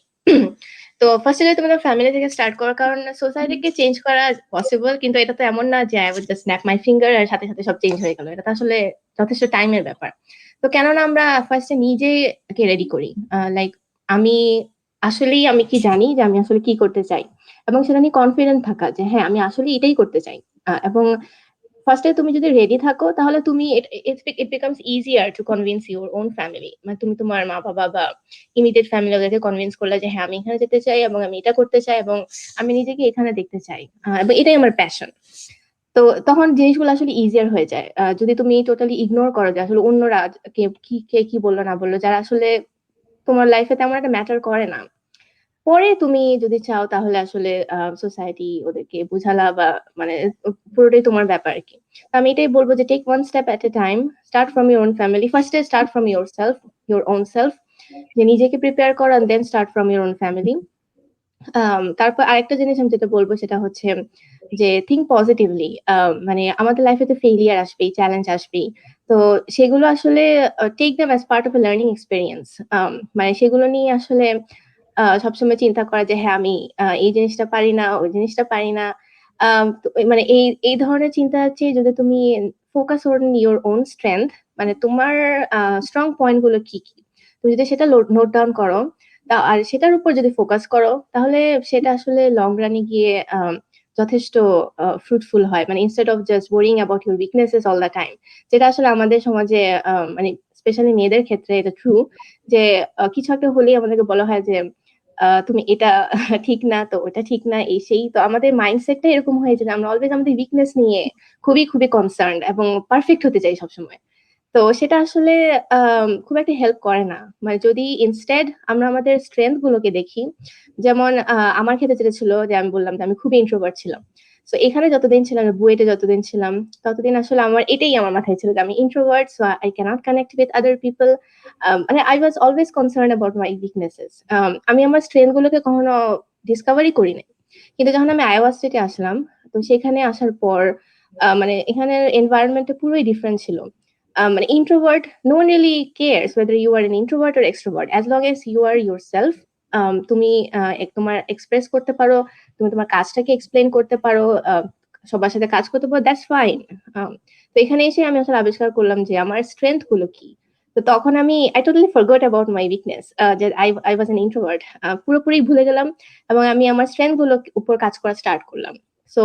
তো ফার্স্টে তোমাদের ফ্যামিলি থেকে স্টার্ট করার, কারণ সোসাইটিকে চেঞ্জ করা পসিবল, কিন্তু এটা তো এমন না যে I will just snap my finger আর সাথে সাথে সব চেঞ্জ হয়ে গেল। এটা তো আসলে যথেষ্ট টাইমের ব্যাপার। তো কেননা আমরা ফার্স্টে নিজেকে রেডি করি, লাইক আমি আসলেই আমি কি জানি যে আমি আসলে কি করতে চাই, এবং সেটা নিয়ে কনফিডেন্ট থাকা যে হ্যাঁ আমি আসলে এটাই করতে চাই। এবং ফার্স্টে তুমি যদি রেডি থাকো তাহলে তুমি it becomes easier to convince your own family. মানে তুমি তোমার মা বাবা বা ইমিডিয়েট ফ্যামিলি ওদেরকে কনভিন্স করলে যে হ্যাঁ আমি এখানে যেতে চাই এবং আমি এটা করতে চাই এবং আমি নিজেকে এখানে দেখতে চাই, এবং এটাই আমার প্যাশন। তো তখন জিনিসগুলো আসলে ইজিয়ার হয়ে যায়। যদি তুমি টোটালি ইগনোর করো যে আসলে অন্যরা কে কি বললো না বললো, যারা আসলে তোমার লাইফে তেমন একটা ম্যাটার করে না, পরে তুমি যদি চাও তাহলে আসলে সোসাইটি ওদেরকে বুঝালা বা মানে পুরোটাই তোমার ব্যাপার আর কি। আমি এটাই বলবো যে take one step at a time, start from your own family, ফার্স্টে start from your own self, যে নিজেকে প্রিপেয়ার করো and then start from your own family. তারপর আরেকটা জিনিস আমি যেটা বলবো সেটা হচ্ছে যে থিঙ্ক পজিটিভলি। মানে আমাদের লাইফে তো ফেইলিয়ার আসবেই, চ্যালেঞ্জ আসবেই, তো সেগুলো আসলে take them as part of a learning experience. মানে সেগুলো নিয়ে আসলে সবসময় চিন্তা করা যে হ্যাঁ আমি এই জিনিসটা পারি না, ওই জিনিসটা পারি না, মানে এই ধরনের চিন্তা হচ্ছে যদি তুমি focus on your own strength, মানে তোমার স্ট্রং পয়েন্ট গুলো কি কি, তুমি যদি সেটা নোট ডাউন করো আর সেটার উপর যদি ফোকাস করো তাহলে সেটা আসলে লং রানে গিয়ে যথেষ্ট ফ্রুটফুল হয়। মানে instead of just worrying about your weaknesses all the time, যেটা আসলে আমাদের সমাজে মানে স্পেশালি মেয়েদের ক্ষেত্রে এটা ট্রু, যে কিছু একটা হলেই আমাদেরকে বলা হয় যে তুমি এটা ঠিক না, তো ওটা ঠিক না, এই সেই। তো আমাদের মাইন্ডসেটটা এরকম হয়েছে যে আমরা অলওয়েজ আমাদের উইকনেস নিয়ে খুবই খুবই কনসার্ন এবং পারফেক্ট হতে চাই সবসময়। তো সেটা আসলে খুব একটা হেল্প করে না। মানে যদি ইনস্টেড আমরা আমাদের স্ট্রেংথ গুলোকে দেখি, যেমন আমার ক্ষেত্রে যেটা ছিল যে আমি বললাম যে আমি খুবই ইন্ট্রোভার্ট ছিলাম, সো এখানে যতদিন ছিলাম, বুয়েটে যতদিন ছিলাম, ততদিন আসলে আমার এটাই আমার মাথায় ছিল যে আমি introvert, so I can't connect with other people. মানে I was always concern about my weaknesses. আমি আমার স্ট্রেংথ গুলোকে কখনো ডিসকভারই করিনি। কিন্তু যখন আমি আইওয়া স্টেটে আসলাম, তো সেখানে আসার পর মানে এখানের এনভায়রনমেন্টটা পুরোই ডিফারেন্ট ছিল। মানে introvert, no one really cares whether you are an introvert or extrovert, as long as you are yourself. তুমি তোমার এক্সপ্রেস করতে পারো, তুমি তোমার কাজটাকে এক্সপ্লেন করতে পারো, সবার সাথে কাজ করতে পারো, দ্যাটস ফাইন। তো এখানে এসে আমি আসলে আবিষ্কার করলাম যে আমার স্ট্রেংথ গুলো কি। তো তখন আমি I totally forgot about my weakness, যে আই ওয়াজ অ্যান ইন্ট্রোভার্ট, পুরোপুরি ভুলে গেলাম এবং আমি আমার স্ট্রেংথ গুলো উপর কাজ করা স্টার্ট করলাম। সো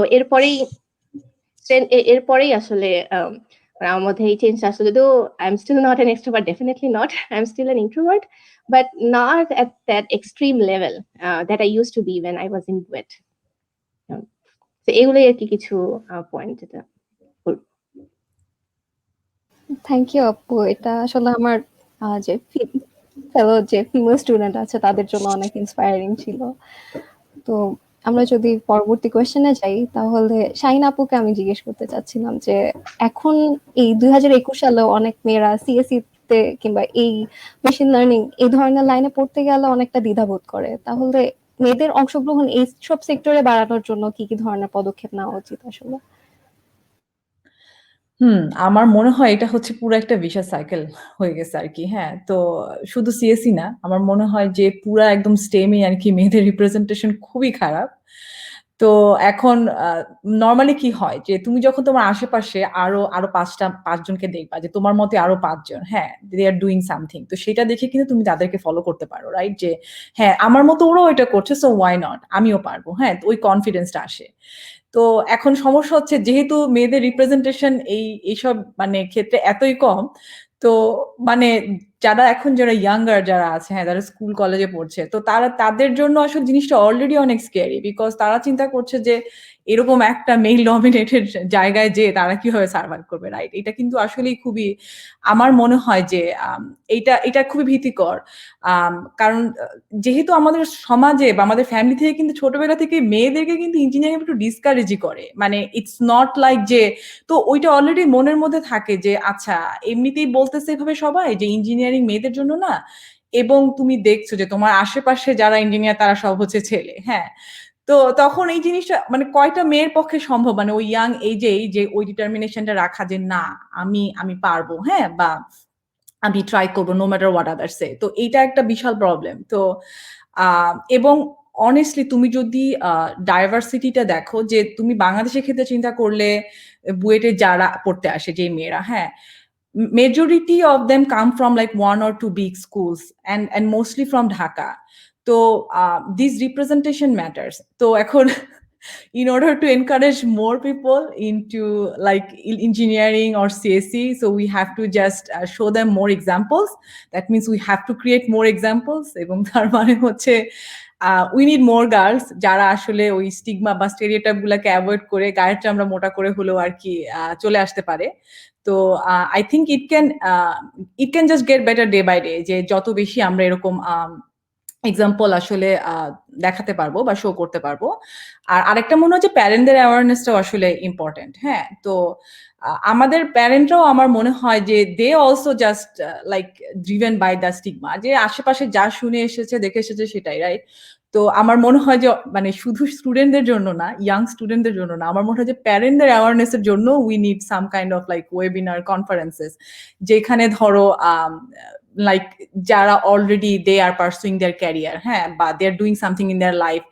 এরপরেই আসলে আমার মধ্যে এই চেঞ্জ আসলে, যদিও I am still not an extrovert, definitely not, I am still an introvert, but not at that extreme level that I used to be when I was in BUET. তো এগুলোই আর কি কিছু পয়েন্ট যেটা। Thank you আপু। এটা আসলে আমার যে ফেলো যে ফিমেল স্টুডেন্ট আছে তাদের জন্য অনেক ইন্সপায়ারিং ছিল। তো আমরা যদি পরবর্তী কোয়েশ্চেনে যাই, তাহলে শাহিনা আপুকে আমি জিজ্ঞেস করতে চাচ্ছিলাম যে এখন এই 2021 সালেও অনেক মেয়েরা সিএসসি তে কিংবা এই মেশিন লার্নিং এই ধরনের লাইনে পড়তে গেলে অনেকটা দ্বিধাবোধ করে। তাহলে মেয়েদের অংশগ্রহণ এই সব সেক্টরে বাড়ানোর জন্য কি কি ধরনের পদক্ষেপ নেওয়া উচিত আসলে? আমার মনে হয় এটা হচ্ছে পুরো একটা ভিশাস সাইকেল হয়ে গেছে আর কি। হ্যাঁ, তো শুধু সিএসসি না, আমার মনে হয় যে পুরা একদম স্টেমে আর কি মেয়েদের রিপ্রেজেন্টেশন খুবই খারাপ। তো এখন নর্মালি কি হয় যে তুমি যখন তোমার আশেপাশে আরো আরো পাঁচজনকে দেখবা যে তোমার মতে আরো 5 জন, হ্যাঁ, দে আর ডুইং সামথিং, তো সেটা দেখে কিন্তু তুমি তাদেরকে ফলো করতে পারো, রাইট? যে হ্যাঁ, আমার মতো ওরাও এটা করছে, সো ওয়াই নট, আমিও পারবো। হ্যাঁ, তো ওই কনফিডেন্সটা আসে। তো এখন সমস্যা হচ্ছে যেহেতু মেয়েদের রিপ্রেজেন্টেশন এইসব মানে ক্ষেত্রে এতই কম, তো মানে যারা ইয়াঙ্গার যারা আছে, হ্যাঁ, যারা স্কুল কলেজে পড়ছে, তো তাদের জন্য আসলে জিনিসটা অলরেডি অনেক স্ক্যারি, বিকজ তারা চিন্তা করছে যে এরকম একটা মেল ডমিনেটেড জায়গায় যে তারা কিভাবে সার্ভাইভ করবে, রাইট? এটা কিন্তু আসলেই খুবই, আমার মনে হয় যে এটা খুবই ভীতিকর। কারণ যেহেতু আমাদের সমাজে বা আমাদের ফ্যামিলি থেকে কিন্তু ছোটবেলা থেকে মেয়েদেরকে কিন্তু ইঞ্জিনিয়ারিং একটু ডিসকারেজই করে, মানে ইটস নট লাইক যে, তো ওইটা অলরেডি মনের মধ্যে থাকে যে আচ্ছা এমনিতেই বলতেছে এভাবে সবাই যে ইঞ্জিনিয়ারিং মেয়েদের জন্য না, এবং তুমি দেখছো যে তোমার আশেপাশে যারা ইঞ্জিনিয়ার তারা সব হচ্ছে ছেলে। হ্যাঁ, তো তখন এই জিনিসটা মানে কয়টা মেয়ের পক্ষে সম্ভব, মানে ওই ইয়াং এজেই যে ওই ডিটারমিনেশনটা রাখা যে না, আমি পারবো, হ্যাঁ, বা আমি ট্রাই করবো নো ম্যাটার হোয়াট আদার সে। তো এইটা একটা বিশাল প্রবলেম। তো এবং অনেস্টলি তুমি যদি ডাইভার্সিটিটা দেখো, যে তুমি বাংলাদেশের ক্ষেত্রে চিন্তা করলে বুয়েটে যারা পড়তে আসে যে মেয়েরা, হ্যাঁ, majority of them come from like 1 or 2 big schools, and mostly from Dhaka. So this representation matters. So এখন in order to encourage more people into like engineering or CSE, so we have to just show them more examples. That means we have to create more examples, এবং তার মানে হচ্ছে we need more girls যারা আসলে ওই stigma বা stereotype গুলাকে avoid করে গায়ের চামড়া মোটা করে হলেও আর কি চলে আসতে পারে। তো I think it can just get better day by day, যে যত বেশি আমরা এরকম এক্সাম্পল আসলে দেখাতে পারবো বা শো করতে পারবো। আর আরেকটা মনে হচ্ছে প্যারেন্টদের অ্যাওয়ারনেসটাও আসলে ইম্পর্টেন্ট। হ্যাঁ, তো আমাদের প্যারেন্টরাও আমার মনে হয় যে they also just like driven by the stigma, যে আশেপাশে যা শুনে এসেছে দেখে এসেছে সেটাই, রাইট? তো আমার মনে হয় যে মানে শুধু স্টুডেন্টদের জন্য না, ইয়াং স্টুডেন্টদের জন্য না, আমার মনে হয় যে প্যারেন্টদের অ্যাওয়ারনেসের জন্য we need some kind of like webinar conferences, যেখানে ধরো লাইক যারা already they are pursuing their career, হ্যাঁ, বা they are doing something in their life,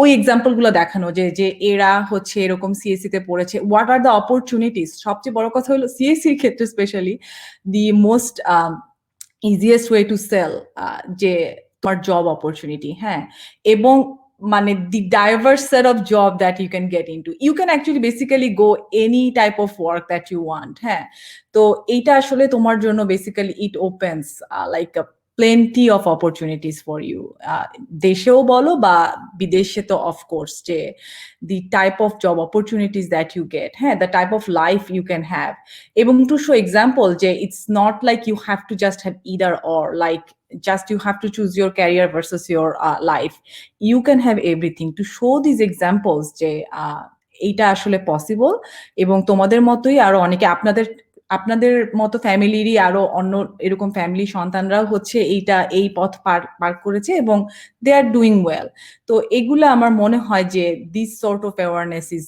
ওই এক্সাম্পল গুলো দেখানো যে এরা হচ্ছে এরকম সিএসসি তে পড়েছে, হোয়াট আর দ্য অপরচুনিটিস। সবচেয়ে বড় কথা হলো সিএসসির ক্ষেত্রে specially the most easiest way to sell যে তোমার জব অপরচুনিটি, হ্যাঁ, এবং মানে the diverse set of job that you can get into. You can actually basically go any type of work that you want. হ্যাঁ, তো এইটা আসলে তোমার জন্য basically it opens like plenty of opportunities for you. দেশেও বলো বা বিদেশে তো of course যে the type of job opportunities that you get, the type of life you can have. এবং to show example যে it's not like you have to just have either or, like just you have to choose your career versus your life. You can have everything. To show these examples যে এইটা আসলে possible, এবং তোমাদের মতোই আরো অনেকে আপনাদের মতো ফ্যামিলিরই আরো অন্য এরকম ফ্যামিলি সন্তানরাও হচ্ছে এই পথ পার করেছে এবং দে আর ডুইং ওয়েল। তো এগুলো আমার মনে হয় যে this sort of awareness is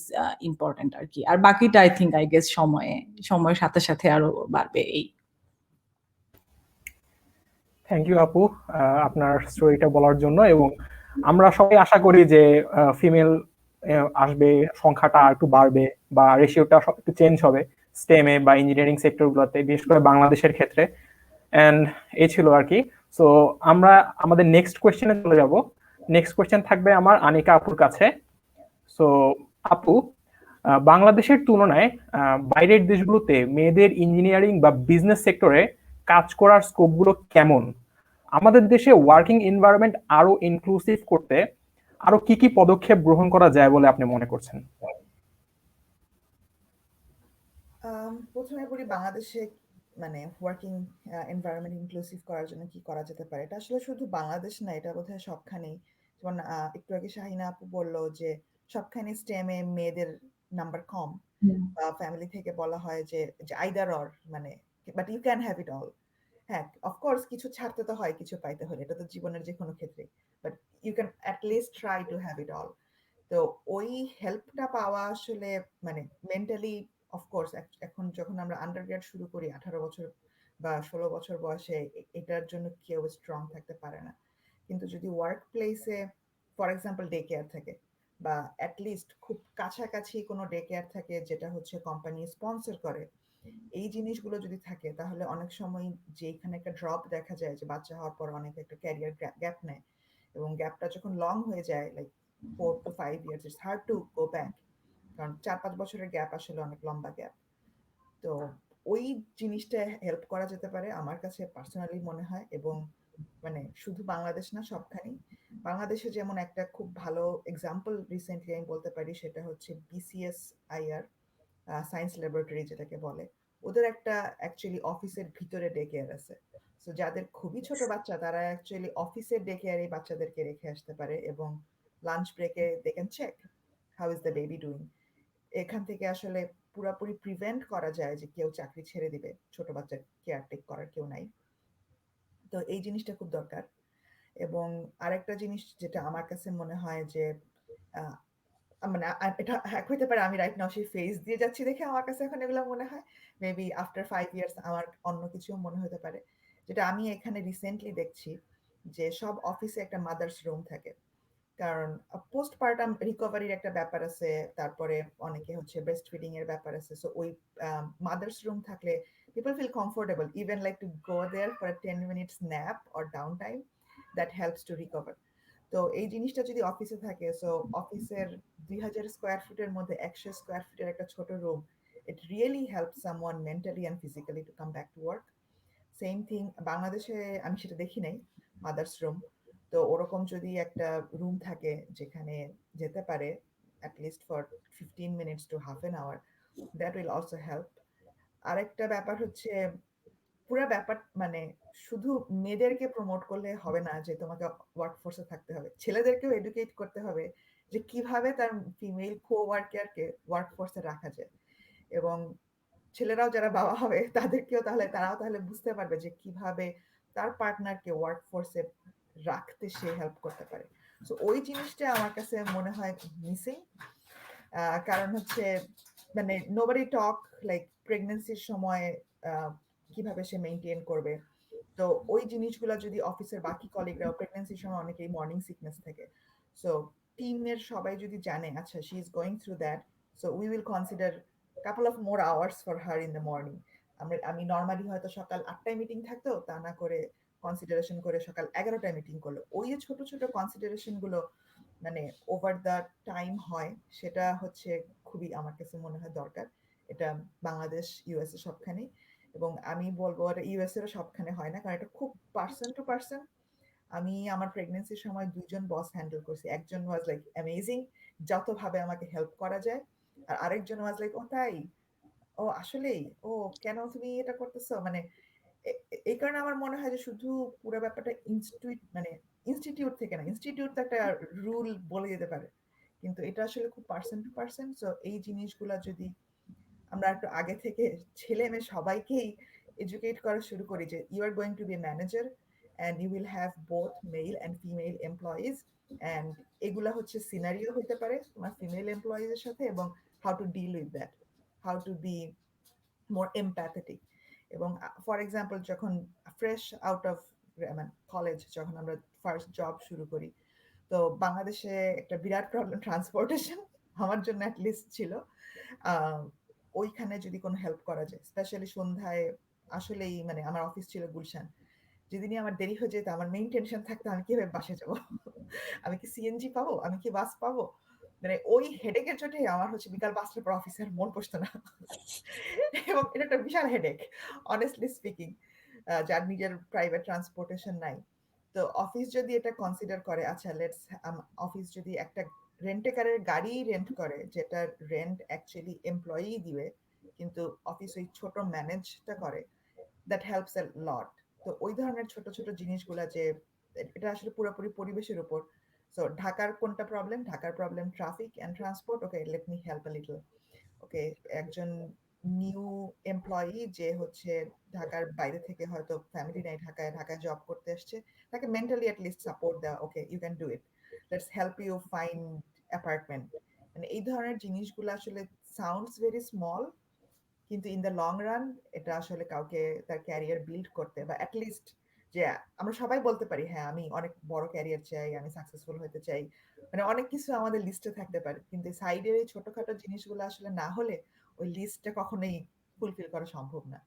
important আর কি। আর বাকিটা আই থিঙ্ক আই গেস সময়ের সাথে সাথে আরো বাড়বে। এই থ্যাংক ইউ আপু আপনার স্টোরিটা বলার জন্য। এবং আমরা সবাই আশা করি যে ফিমেল আসবে, সংখ্যাটা একটু বাড়বে বা রেশিওটা একটু চেঞ্জ হবে স্টেমে বা ইঞ্জিনিয়ারিং সেক্টরগুলোতে, বিশেষ করে বাংলাদেশের ক্ষেত্রে। অ্যান্ড এই ছিল আর কি। সো আমরা আমাদের নেক্সট কোয়েশ্চেনে চলে যাব। নেক্সট কোয়েশ্চেন থাকবে আমার আনিকা আপুর কাছে। সো আপু, বাংলাদেশের তুলনায় বাইরের দেশগুলোতে মেয়েদের ইঞ্জিনিয়ারিং বা বিজনেস সেক্টরে কাজ করার স্কোপগুলো কেমন? আমাদের দেশে ওয়ার্কিং এনভায়রনমেন্ট আরো ইনক্লুসিভ করতে আরো কি কি পদক্ষেপ গ্রহণ করা যায় বলে আপনি মনে করছেন? প্রথমে বলি বাংলাদেশে মানে ওয়ার্কিং এনভায়রনমেন্ট ইনক্লুসিভ করার জন্য কি করা যেতে পারে। এটা আসলে শুধু বাংলাদেশ না, এটা বোধহয় সবখানেই। যেমন একটু আগে শাহিনা আপু বললো যে সবখানে স্টেমে মেয়েদের নাম্বার কম, বা ফ্যামিলি থেকে বলা হয় যে আইদার অর, মানে but you can have it all. হ্যাঁ, অফকোর্স কিছু ছাড়তে তো হয় কিছু পাইতে হলে, এটা তো জীবনের যে কোনো ক্ষেত্রে, but you can at least try to have it all. তো ওই হেল্পটা পাওয়া আসলে মানে মেন্টালি, অফকোর্স এখন যখন আমরা আন্ডারগ্রেড শুরু করি 18 বছর বা 16 বছর বয়সে, এটার জন্য কেউ স্ট্রং থাকতে পারে না। কিন্তু যদি ওয়ার্ক প্লেসে ফর এক্সাম্পল ডে কেয়ার থাকে, বা অ্যাটলিস্ট খুব কাছাকাছি কোনো ডে কেয়ার থাকে যেটা হচ্ছে কোম্পানি স্পন্সর করে, এই জিনিসগুলো যদি থাকে তাহলে অনেক সময় যে এখানে একটা ড্রপ দেখা যায় যে বাচ্চা হওয়ার পর অনেকে একটা ক্যারিয়ার গ্যাপ নেয়, এবং গ্যাপটা যখন লং হয়ে যায় like 4 to 5 years, it's hard to go back, কারণ 4-5 বছরের গ্যাপ আসলে অনেক লম্বা গ্যাপ। তো ওই জিনিসটা হেল্প করা যেতে পারে আমার কাছে পার্সোনালি মনে হয়। এবং মানে শুধু বাংলাদেশ না, সবখানেই। বাংলাদেশে যেমন একটা খুব ভালো এক্সাম্পল রিসেন্টলি আমি বলতে পারি, সেটা হচ্ছে BCSIR সায়েন্স ল্যাবরেটরি যেটাকে বলে। ওদের একটা অ্যাকচুয়ালি অফিসের ভিতরে ডে কেয়ার আছে। সো যাদের খুবই ছোট বাচ্চা তারা অ্যাকচুয়ালি অফিসের ডে কেয়ারে বাচ্চাদেরকে রেখে আসতে পারে, এবং লাঞ্চ ব্রেকে they can check how is the baby doing. এখান থেকে আসলে পুরোপুরি প্রিভেন্ট করা যায় যে কেউ চাকরি ছেড়ে দিবে, ছোট বাচ্চা কেয়ারটেক করার কেউ নাই। তো এই জিনিসটা খুব দরকার। এবং আরেকটা জিনিস যেটা আমার কাছে মনে হয় যে মানে এটা হ্যাক হইতে পারে আমি রাইট নাও সেই ফেজ দিয়ে যাচ্ছি দেখে আমার কাছে এখন এগুলো মনে হয়, মেবি আফটার 5 ইয়ার্স আমার অন্য কিছু মনে হতে পারে। যেটা আমি এখানে রিসেন্টলি দেখছি যে সব অফিসে একটা মাদার্স রুম থাকে, কারণ পোস্টপার্টাম রিকভারির একটা ব্যাপার আছে, তারপরে অনেকে হচ্ছে ব্রেস্ট ফিডিং এর ব্যাপার আছে। সো ওই মাদার্স রুম থাকলে people feel comfortable even like to go there for a 10 minutes nap or downtime that helps to recover. তো এই জিনিসটা যদি অফিসে থাকে, সো অফিসের 2000 স্কোয়ার ফুটের মধ্যে 100 স্কোয়ার ফুটের একটা ছোট room, it really help someone mentally and physically to come back to work. Same thing বাংলাদেশে আমি সেটা দেখি নাই মাদার্স রুম। তো ওরকম যদি একটা রুম থাকে যেখানে যেতে পারে at least for 15 minutes to half an hour, that will also help. আরেকটা ব্যাপার হচ্ছে পুরো ব্যাপার মানে শুধু মেয়েদেরকে প্রমোট করলে হবে না যে তোমাকে ওয়ার্কফোর্সে থাকতে হবে, ছেলেদেরকেও এডুকেট করতে হবে যে কিভাবে তার ফিমেল কো ওয়ার্কারকে ওয়ার্কফোর্সে রাখা যায়। এবং ছেলেরাও যারা বাবা হবে তারাও তাহলে বুঝতে পারবে যে কিভাবে তার পার্টনারকে ওয়ার্কফোর্সে রাখতে সে হেল্প করতে পারে। সো ওই জিনিসটা আমার কাছে মনে হয় মিসিং। কারণ হচ্ছে মানে নোবডি টক লাইক প্রেগন্যান্সির সময় কিভাবে সে মেইনটেইন করবে। তো ওই জিনিসগুলো যদি অফিসের বাকি কলিগরাও, প্রেগন্যান্সির সময় অনেকেই মর্নিং সিকনেস থাকে, সো টিমের সবাই যদি জানে আচ্ছা she is going through that, so we will consider couple of more hours for her in the morning. আমি নর্মালি হয়তো সকাল 8টায় মিটিং থাকতো, তা না করে কনসিডারেশন করে সকাল 11টায় মিটিং করলো। ওই যে ছোট ছোট কনসিডারেশন গুলো মানে ওভার দ্য টাইম হয়, সেটা হচ্ছে খুবই আমার কাছে মনে হয় দরকার। এটা বাংলাদেশ ইউএসএ সবখানেই। এবং আমি বলবো এটা ইউএস এরও সবখানে হয় না, কারণ এটা খুব পার্সন টু পার্সন। আমি আমার প্রেগনেন্সির সময় 2জন বস হ্যান্ডেল করছি। একজন ওয়াজ লাইক অ্যামেজিং, যতভাবে আমাকে হেল্প করা যায়, আর আরেকজন ওয়াজ লাইক ও তাই, ও আসলেই, ও কেন তুমি এটা করতেছো, মানে এই কারণে আমার মনে হয় যে শুধু পুরো ব্যাপারটা ইনস্টিটিউট থেকে না, ইনস্টিটিউট তো একটা রুল বলে যেতে পারে, কিন্তু এটা আসলে খুব পার্সন টু পার্সন। সো এই জিনিসগুলা যদি আমরা একটু আগে থেকে ছেলে মেয়ে সবাইকেই এডুকেট করা শুরু করি যে you are going to be manager and you will have both male and female employees, অ্যান্ড এগুলা হচ্ছে সিনারিও হতে পারে তোমার ফিমেল এমপ্লয়িজের সাথে, এবং how to deal with that, how to be more empathetic. এবং ফর এক্সাম্পল যখন ফ্রেশ আউট অফ কলেজ, যখন আমরা ফার্স্ট জব শুরু করি, তো বাংলাদেশে একটা বিরাট প্রবলেম ট্রান্সপোর্টেশন আমার জন্য অ্যাটলিস্ট ছিল। ওইখানে যদি কোনো হেল্প করা যায়, স্পেশালি সন্ধ্যায়, আসলেই মানে আমার অফিস ছিল গুলশান, যেদিনই আমার দেরি হয়ে যেত আমার মেইন টেনশন থাকতো আমি কিভাবে বাসে যাবো, আমি কি সিএনজি পাবো, আমি কি বাস পাবো, মানে ওই হেডেকের চোটে আমার হচ্ছে বিকাল 5টার পর অফিসের মন বসতো না। এবং এটা একটা বিশাল হেডেক অনেস্টলি স্পিকিং, যার নিজের প্রাইভেট ট্রান্সপোর্টেশন নাই। তো অফিস যদি এটা কনসিডার করে, আচ্ছা লেটস, অফিস যদি একটা রেন্টে কারের গাড়ি রেন্ট করে, যেটার রেন্ট অ্যাকচুয়ালি এমপ্লয়ি দিবে, কিন্তু অফিস ওই ছোট ম্যানেজটা করে, দ্যাট হেল্পস এ লট। তো ওই ধরনের ছোট ছোট জিনিসগুলা যে, এটা আসলে পুরোপুরি পরিবেশের উপর। সো ঢাকার কোনটা প্রবলেম, ঢাকার problem traffic and transport, okay let me help a little. Okay, একজন নিউ এমপ্লয়ি যে হচ্ছে ঢাকার বাইরে থেকে হয়তো ফ্যামিলি নেই, ঢাকায় ঢাকায় জব করতে আসছে, তাকে মেন্টালি অ্যাটলিস্ট সাপোর্ট দেওয়া, okay you can do it, let's help you find apartment. মানে এই ধরনের জিনিসগুলো আসলে সাউন্ডস ভেরি স্মল, কিন্তু ইন দ্য লং রান এটা আসলে কাউকে তার ক্যারিয়ার বিল্ড করতে, বা অ্যাটলিস্ট যে আমরা সবাই বলতে পারি হ্যাঁ আমি অনেক বড় ক্যারিয়ার চাই, আমি সাকসেসফুল হতে চাই, মানে অনেক কিছু আমাদের লিস্টে থাকতে পারে, কিন্তু সাইডের এই ছোটখাটো জিনিসগুলো আসলে না হলে ওই লিস্টটা কখনোই ফুলফিল করা সম্ভব না।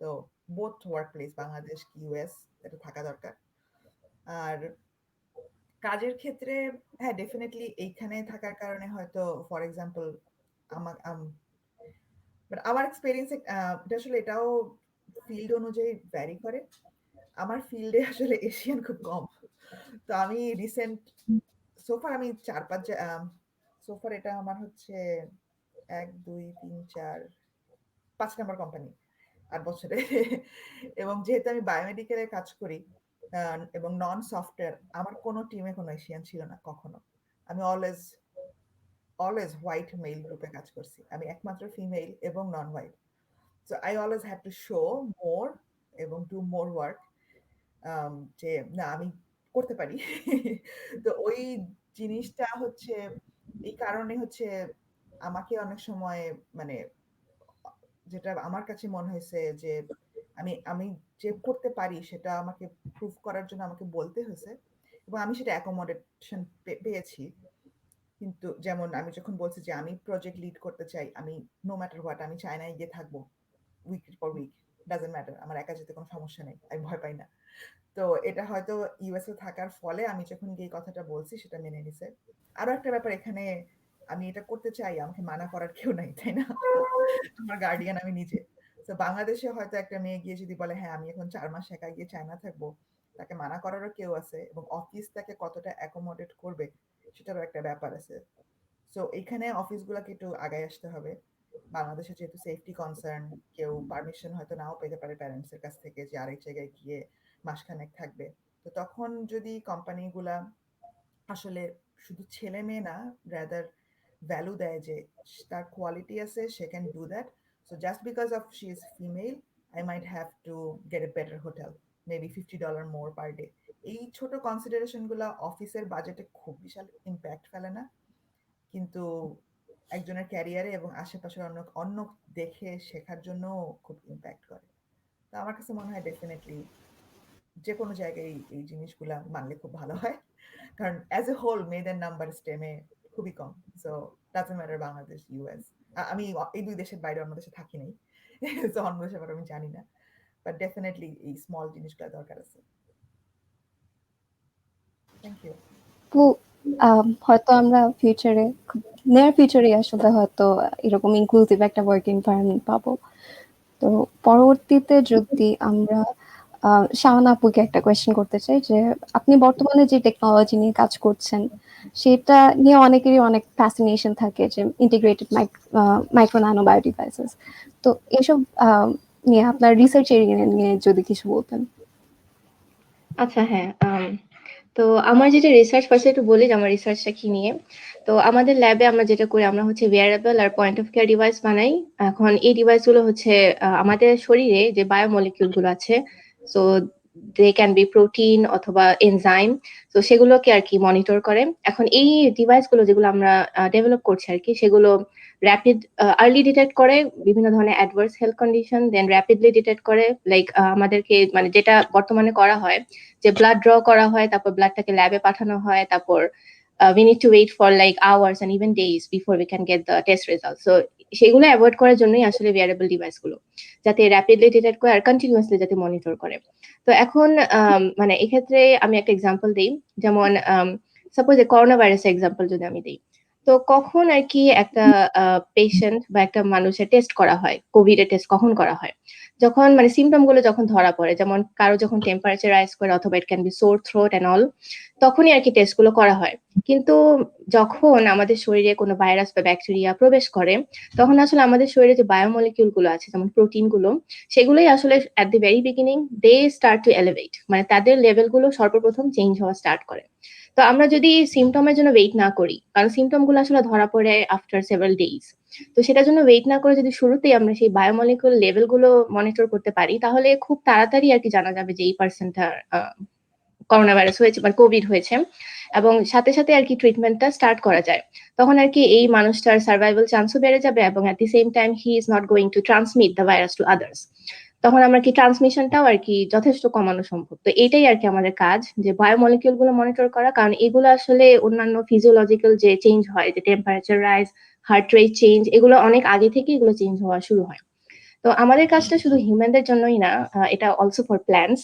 তো বোথ ওয়ার্ক প্লেস, বাংলাদেশ কি ইউএস, এটা থাকা দরকার। আর কাজের ক্ষেত্রে হ্যাঁ ডেফিনেটলি এইখানে থাকার কারণে হয়তো ফর এক্সাম্পল আমার বাট আমার এক্সপেরিয়েন্সে এটা আসলে এটাও ফিল্ড অনুযায়ী ভ্যারি করে। আমার ফিল্ডে আসলে এশিয়ান খুব কম। তো আমি রিসেন্ট সোফার আমি 4-5 সোফার এটা আমার হচ্ছে 1 2 3 4 5 নাম্বার কোম্পানি 8 বছরে। এবং যেহেতু আমি বায়োমেডিকেলে কাজ করি এবং নন সফটওয়্যার, আমার কোনো টিমে কোনো এশিয়ান ছিল না কখনো। আমি অলওয়েজ হোয়াইট মেল গ্রুপে কাজ করছি, আমি একমাত্র ফিমেল এবং non white. So I always had to show more এবং do more work, যে না আমি করতে পারি। তো ওই জিনিসটা হচ্ছে এই কারণে হচ্ছে আমাকে অনেক সময় মানে যেটা আমার কাছে মনে হয়েছে যে আমি আমি যে করতে পারি সেটা আমাকে প্রুভ করার জন্য আমাকে বলতে হয়েছে, এবং আমি সেটা অ্যাকোমোডেশন পেয়েছি। কিন্তু যেমন আমি যখন বলছি যে আমি প্রজেক্ট লিড করতে চাই, আমি নো ম্যাটার হোয়াট আমি চায়নায় গিয়ে থাকবো উইক পর উইক, ডাজন্ট ম্যাটার, আমার একা যেতে কোনো সমস্যা নেই, আমি ভয় পাই না। তো এটা হয়তো ইউএসএ থাকার ফলে আমি যখন গিয়ে কথাটা বলছি সেটা মেনে নিছে। আরো একটা ব্যাপার, এখানে আমি এটা করতে চাই, আমাকে মানা করার কেউ নাই, তাই না? আমার গার্ডিয়ান আমি নিজে। তো বাংলাদেশে হয়তো একটা মেয়ে গিয়ে যদি বলে হ্যাঁ আমি এখন 4 মাস একা গিয়ে চায়না থাকবো, তাকে মানা করারও কেউ আছে, এবং অফিস তাকে কতটা অ্যাকোমোডেট করবে সেটারও একটা ব্যাপার আছে। সো এখানে অফিসগুলোকে একটু আগায় আসতে হবে। বাংলাদেশে যেহেতু সেফটি কনসার্ন, কেউ পারমিশন হয়তো নাও পেতে পারে প্যারেন্টসের কাছ থেকে যে আরেক জায়গায় গিয়ে মাসখানেক থাকবে। তো তখন যদি কোম্পানিগুলা আসলে শুধু ছেলে মেয়ে না, রাদার ভ্যালু দেয় যে তার কোয়ালিটি আছে, সে can do that. So just because of she is female, I might have to get a better hotel, maybe $50 more per day. এই ছোট কনসিডারেশনগুলো অফিসের বাজেটে খুব বিশাল ইম্প্যাক্ট ফেলে না, কিন্তু একজনের ক্যারিয়ারে এবং আশেপাশের অন্য অন্য দেখে শেখার জন্য খুব ইম্প্যাক্ট করে। তো আমার কাছে মনে হয় ডেফিনেটলি যে কোনো জায়গায় এই জিনিসগুলা মানলে খুব ভালো হয়, কারণ অ্যাজ এ হোল মেয়েদের নাম্বার স্টেমে খুবই কম। So doesn't matter Bangladesh US, আমি এই দুই দেশের বাইরে অন্য দেশে থাকি নাই, তো অন্য দেশের ব্যাপারে আমি জানি না, বাট ডেফিনেটলি এই স্মল জিনিসগুলো দরকার আছে। Thank you. হয়তো আমরা ফিউচারে নিয়ার ফিউচারে আসলে হয়তো এরকম ইনক্লুসিভ একটা ওয়ার্ক এনভায়রনমেন্ট পাবো। তো তো পরবর্তীতে যদি আমরা শাওনা আপুকে একটা কোয়েশ্চেন করতে চাই যে আপনি বর্তমানে যে টেকনোলজি নিয়ে কাজ করছেন সেটা নিয়ে অনেকেরই অনেক ফ্যাসিনেশন থাকে যে integrated micro nano bio devices. তো এসব নিয়ে আপনার রিসার্চ এরিয়া নিয়ে যদি কিছু বলতেন। আচ্ছা, হ্যাঁ। তো আমার যেটা রিসার্চ ফার্স্টে একটু বলি যে আমার রিসার্চটা কি নিয়ে। তো আমাদের ল্যাবে আমরা যেটা করি, আমরা হচ্ছে ওয়্যারেবল আর পয়েন্ট অফ কেয়ার ডিভাইস বানাই। এখন এই ডিভাইসগুলো হচ্ছে আমাদের শরীরে যে বায়োমলিকিউল গুলো আছে, so they can be protein অথবা এনজাইম, তো সেগুলোকে আর কি মনিটর করে। এখন এই ডিভাইসগুলো যেগুলো আমরা ডেভেলপ করছি আর কি, সেগুলো র্যাপিড আর্লি ডিটেক্ট করে বিভিন্ন ধরনের অ্যাডভার্স হেলথ কন্ডিশন, দেন র্যাপিডলি ডিটেক্ট করে লাইক আমাদেরকে মানে যেটা বর্তমানে করা হয় যে ব্লাড ড্র করা হয়, তারপর ব্লাডটাকে ল্যাবে পাঠানো হয়, তারপর we need to wait for like hours and even days before we can get the test results. So সেগুলো অ্যাভয়েড করার জন্যই আসলে ওয়্যারেবল ডিভাইস গুলো, যাতে র্যাপিডলি ডিটেক্ট করে আর কন্টিনিউয়াসলি যাতে মনিটর করে। তো এখন মানে এক্ষেত্রে আমি একটা এক্সাম্পল দিই, যেমন সাপোজ করোনা ভাইরাসের এক্সাম্পল যদি আমি দিই, তো কখন আর কি একটা পেশেন্ট বা একটা মানুষের টেস্ট করা হয়, কোভিড এর টেস্ট কখন করা হয়? যখন মানে সিমটম গুলো যখন ধরা পড়ে, যেমন কারো যখন টেম্পারেচার রাইজ করে অথবা it can be sore throat and all, তখনই আর কি টেস্ট গুলো করা হয়। কিন্তু যখন আমাদের শরীরে কোনো ভাইরাস বা ব্যাকটেরিয়া প্রবেশ করে, তখন আসলে আমাদের শরীরে যে বায়োমলিকিউল গুলো আছে যেমন প্রোটিন গুলো, সেগুলোই আসলে at the very beginning they start to elevate, মানে তাদের লেভেল গুলো সর্বপ্রথম চেঞ্জ হওয়া স্টার্ট করে। তো আমরা যদি সিমটমের জন্য ওয়েট না করি, কারণ সিমটম গুলো আসলে ধরা পড়ে আফটার সেভারাল ডেজ, তো সেটার জন্য ওয়েট না করে যদি শুরুতেই আমরা সেই বায়োমলিকুল লেভেল গুলো মনিটর করতে পারি, তাহলে খুব তাড়াতাড়ি আর কি জানা যাবে যে এই পার্সনটা করোনা ভাইরাস হয়েছে বা কোভিড হয়েছে, এবং সাথে সাথে আর কি ট্রিটমেন্টটা স্টার্ট করা যায়। তখন আর কি এই মানুষটার সার্ভাইভাল চান্সও বেড়ে যাবে, এবং at the same time he is not going to transmit the virus to others. তখন আমরা কি ট্রান্সমিশনটাও আর কি যথেষ্ট কমানো সম্ভব। তো এটাই আর কি আমাদের কাজ, যে বায়োমলিকিউল গুলো মনিটর করা, কারণ এগুলো আসলে অন্যান্য ফিজিওলজিক্যাল যে চেঞ্জ হয়, যে temperature rise, heart rate change, এগুলো অনেক আগে থেকে এগুলো চেঞ্জ হওয়া শুরু হয়। তো আমাদের কাজটা শুধু হিউম্যানদের জন্যই না, এটা অলসো ফর প্ল্যান্টস,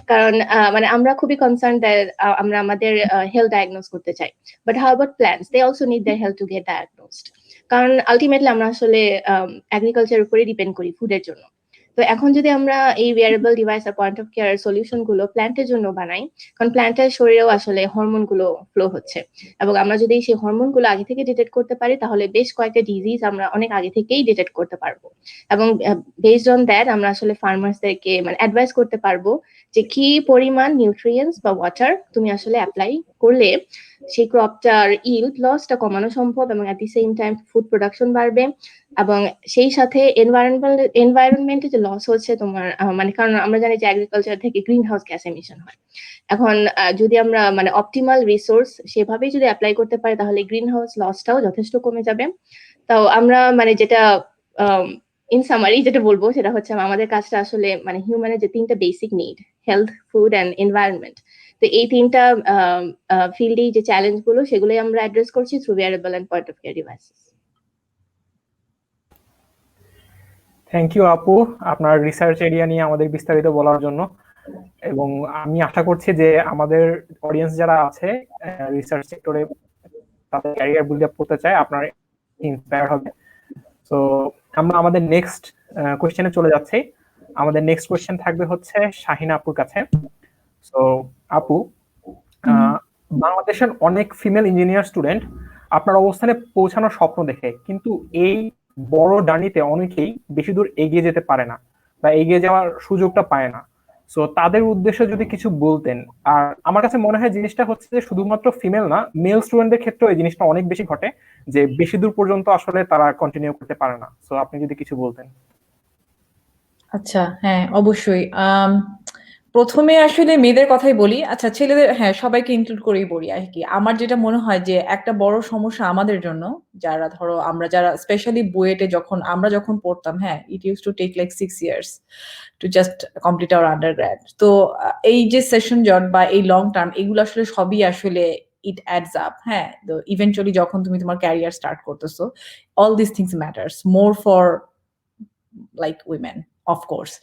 কারণ মানে আমরা খুবই কনসার্ন দ্যাট আমরা আমাদের হেলথ ডায়াগনোজ করতে চাই, but how about plants, they also need their health to get diagnosed, কারণ আলটিমেটলি আমরা আসলে এগ্রিকালচার উপরে ডিপেন্ড করি ফুডের জন্য। তো এখন যদি আমরা এই ওয়্যারেবল ডিভাইস আর পয়েন্ট অফ কেয়ার সলিউশন গুলো প্ল্যান্টের জন্য বানাই, কারণ প্ল্যান্টের শরীরেও আসলে হরমোন গুলো ফ্লো হচ্ছে, এবং আমরা যদি সেই হরমোন গুলো আগে থেকে ডিটেক্ট করতে পারি, তাহলে বেশ কয়েকটা ডিজিজ আমরা অনেক আগে থেকেই ডিটেক্ট করতে পারবো, এবং বেসড অন দ্যাট আমরা আসলে ফার্মার্সদেরকে মানে অ্যাডভাইস করতে পারবো যে কি পরিমাণ নিউট্রিয়েন্টস বা ওয়াটার তুমি আসলে অ্যাপ্লাই করলে সেই ক্রপটার ইল্ড লসটা কমানো সম্ভব, এবং at the same time food production বাড়বে, এবং সেই সাথে এনভায়রনমেন্টে যে লস হচ্ছে তোমার মানে, কারণ আমরা জানি যে এগ্রিকালচার থেকে গ্রিন হাউস গ্যাস এমিশন হয়। এখন যদি আমরা মানে অপটিমাল রিসোর্স সেভাবেই যদি অ্যাপ্লাই করতে পারি, তাহলে গ্রিন হাউস লসটাও যথেষ্ট কমে যাবে। তো আমরা মানে যেটা ইন সামারি যেটা বলবো সেটা হচ্ছে আমাদের কাজটা আসলে মানে হিউম্যানের যে তিনটা basic need, health, food and environment, তো এই তিনটা ফিল্ডেই যে চ্যালেঞ্জ গুলো সেগুলোই আমরা অ্যাড্রেস করছি through wearable and point of care devices. Thank you আপু আপনার রিসার্চ এরিয়া নিয়ে আমাদের বিস্তারিত বলার জন্য, এবং আমি আশা করছি যে আমাদের অডিয়েন্স যারা আছে রিসার্চ সেক্টরে তাদের ক্যারিয়ার বিল্ড আপ করতে চায়, আপনার ইন্সপায়ার হবে। তো আমরা আমাদের নেক্সট কোয়েশ্চেনে চলে যাচ্ছি। আমাদের নেক্সট কোয়েশ্চেন থাকবে হচ্ছে শাহিনা আপুর কাছে। সো আপু, বাংলাদেশের অনেক ফিমেল ইঞ্জিনিয়ার স্টুডেন্ট আপনার অবস্থানে পৌঁছানোর স্বপ্ন দেখে, কিন্তু এই বড় জার্নিতে অনেকেই বেশি দূর এগিয়ে যেতে পারে না বা এগিয়ে যাওয়ার সুযোগটা পায় না। সো তাদের উদ্দেশ্যে যদি কিছু বলতেন। আর আমার কাছে মনে হয় জিনিসটা হচ্ছে যে শুধুমাত্র ফিমেল না, মেল স্টুডেন্টদের ক্ষেত্রেও এই জিনিসটা অনেক বেশি ঘটে, যে বেশি দূর পর্যন্ত আসলে তারা কন্টিনিউ করতে পারে না। সো আপনি যদি কিছু বলতেন। আচ্ছা, হ্যাঁ, অবশ্যই। প্রথমে আসলে মেয়েদের কথাই বলি। আচ্ছা, ছেলেদের হ্যাঁ সবাইকে ইনক্লুড করেই বলি আর কি। আমার যেটা মনে হয় যে একটা বড় সমস্যা আমাদের জন্য, যারা ধরো আমরা যারা স্পেশালি বুয়েটে আমরা যখন পড়তাম, হ্যাঁ, it use to take like 6 years to just complete our undergrad. তো এই যে সেশন জট বা এই লং টার্ম, এগুলো আসলে সবই আসলে ইট অ্যাডস আপ। হ্যাঁ, তো ইভেন্চুয়ালি যখন তুমি তোমার ক্যারিয়ার স্টার্ট করতেছো, all this things matters more for like women of course,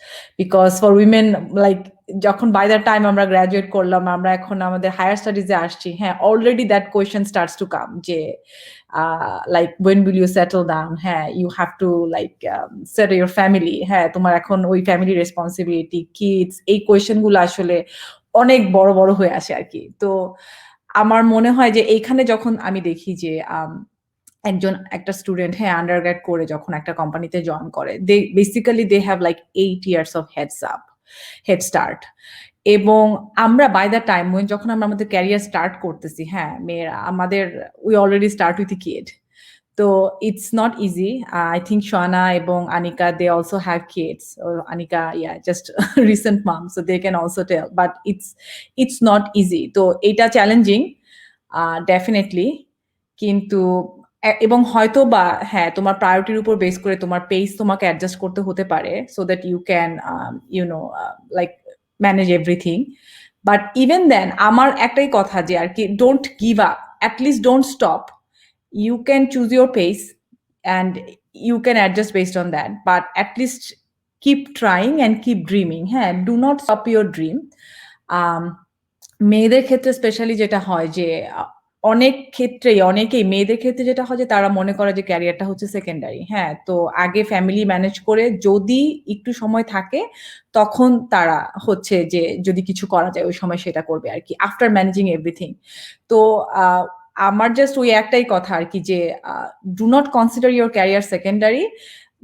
because for women, like যখন by the time আমরা graduate করলাম, আমরা এখন আমাদের higher studies এ আসছি, হ্যাঁ, already that question starts to come যে like when will you settle down, হ্যাঁ, you have to like settle your family, হ্যাঁ, তোমার এখন ওই family responsibility, kids, এই question গুলো আসলে অনেক বড় বড় হয়ে আসে আর কি। তো আমার মনে হয় যে এইখানে যখন আমি দেখি যে একটা স্টুডেন্ট, হ্যাঁ, আন্ডারগ্রেড করে যখন একটা কোম্পানিতে জয়েন করে, they have like 8 years of head start. এবং আমরা বাই দ্য টাইম যখন আমরা আমাদের ক্যারিয়ার স্টার্ট করতেছি, হ্যাঁ, মেয়েরা আমাদের we already start with kid. তো it's not easy. I think Shawana এবং Anika, they also have kids, or Anika, yeah, just recent mom, so they can also tell, but it's not easy. তো এটা challenging definitely, কিন্তু এবং হয়তো বা হ্যাঁ, তোমার প্রায়োরিটির উপর বেস করে তোমার পেস তোমাকে অ্যাডজাস্ট করতে হতে পারে, so that you can like manage everything. But even then আমার একটাই কথা যে আর কি, don't give up, at least don't stop. You can choose your pace and you can adjust based on that, but at least keep trying and keep dreaming. হ্যাঁ, do not stop your dream. মেয়েদের ক্ষেত্রে specially যেটা হয় যে অনেকেই মেয়েদের ক্ষেত্রে যেটা হয় যে তারা মনে করে যে ক্যারিয়ারটা হচ্ছে সেকেন্ডারি। হ্যাঁ, তো আগে ফ্যামিলি ম্যানেজ করে যদি একটু সময় থাকে তখন তারা হচ্ছে যে যদি কিছু করা যায় ওই সময় সেটা করবে আর কি, আফটার ম্যানেজিং এভরিথিং। তো আমার জাস্ট ওই একটাই কথা আর কি যে do not consider your career secondary,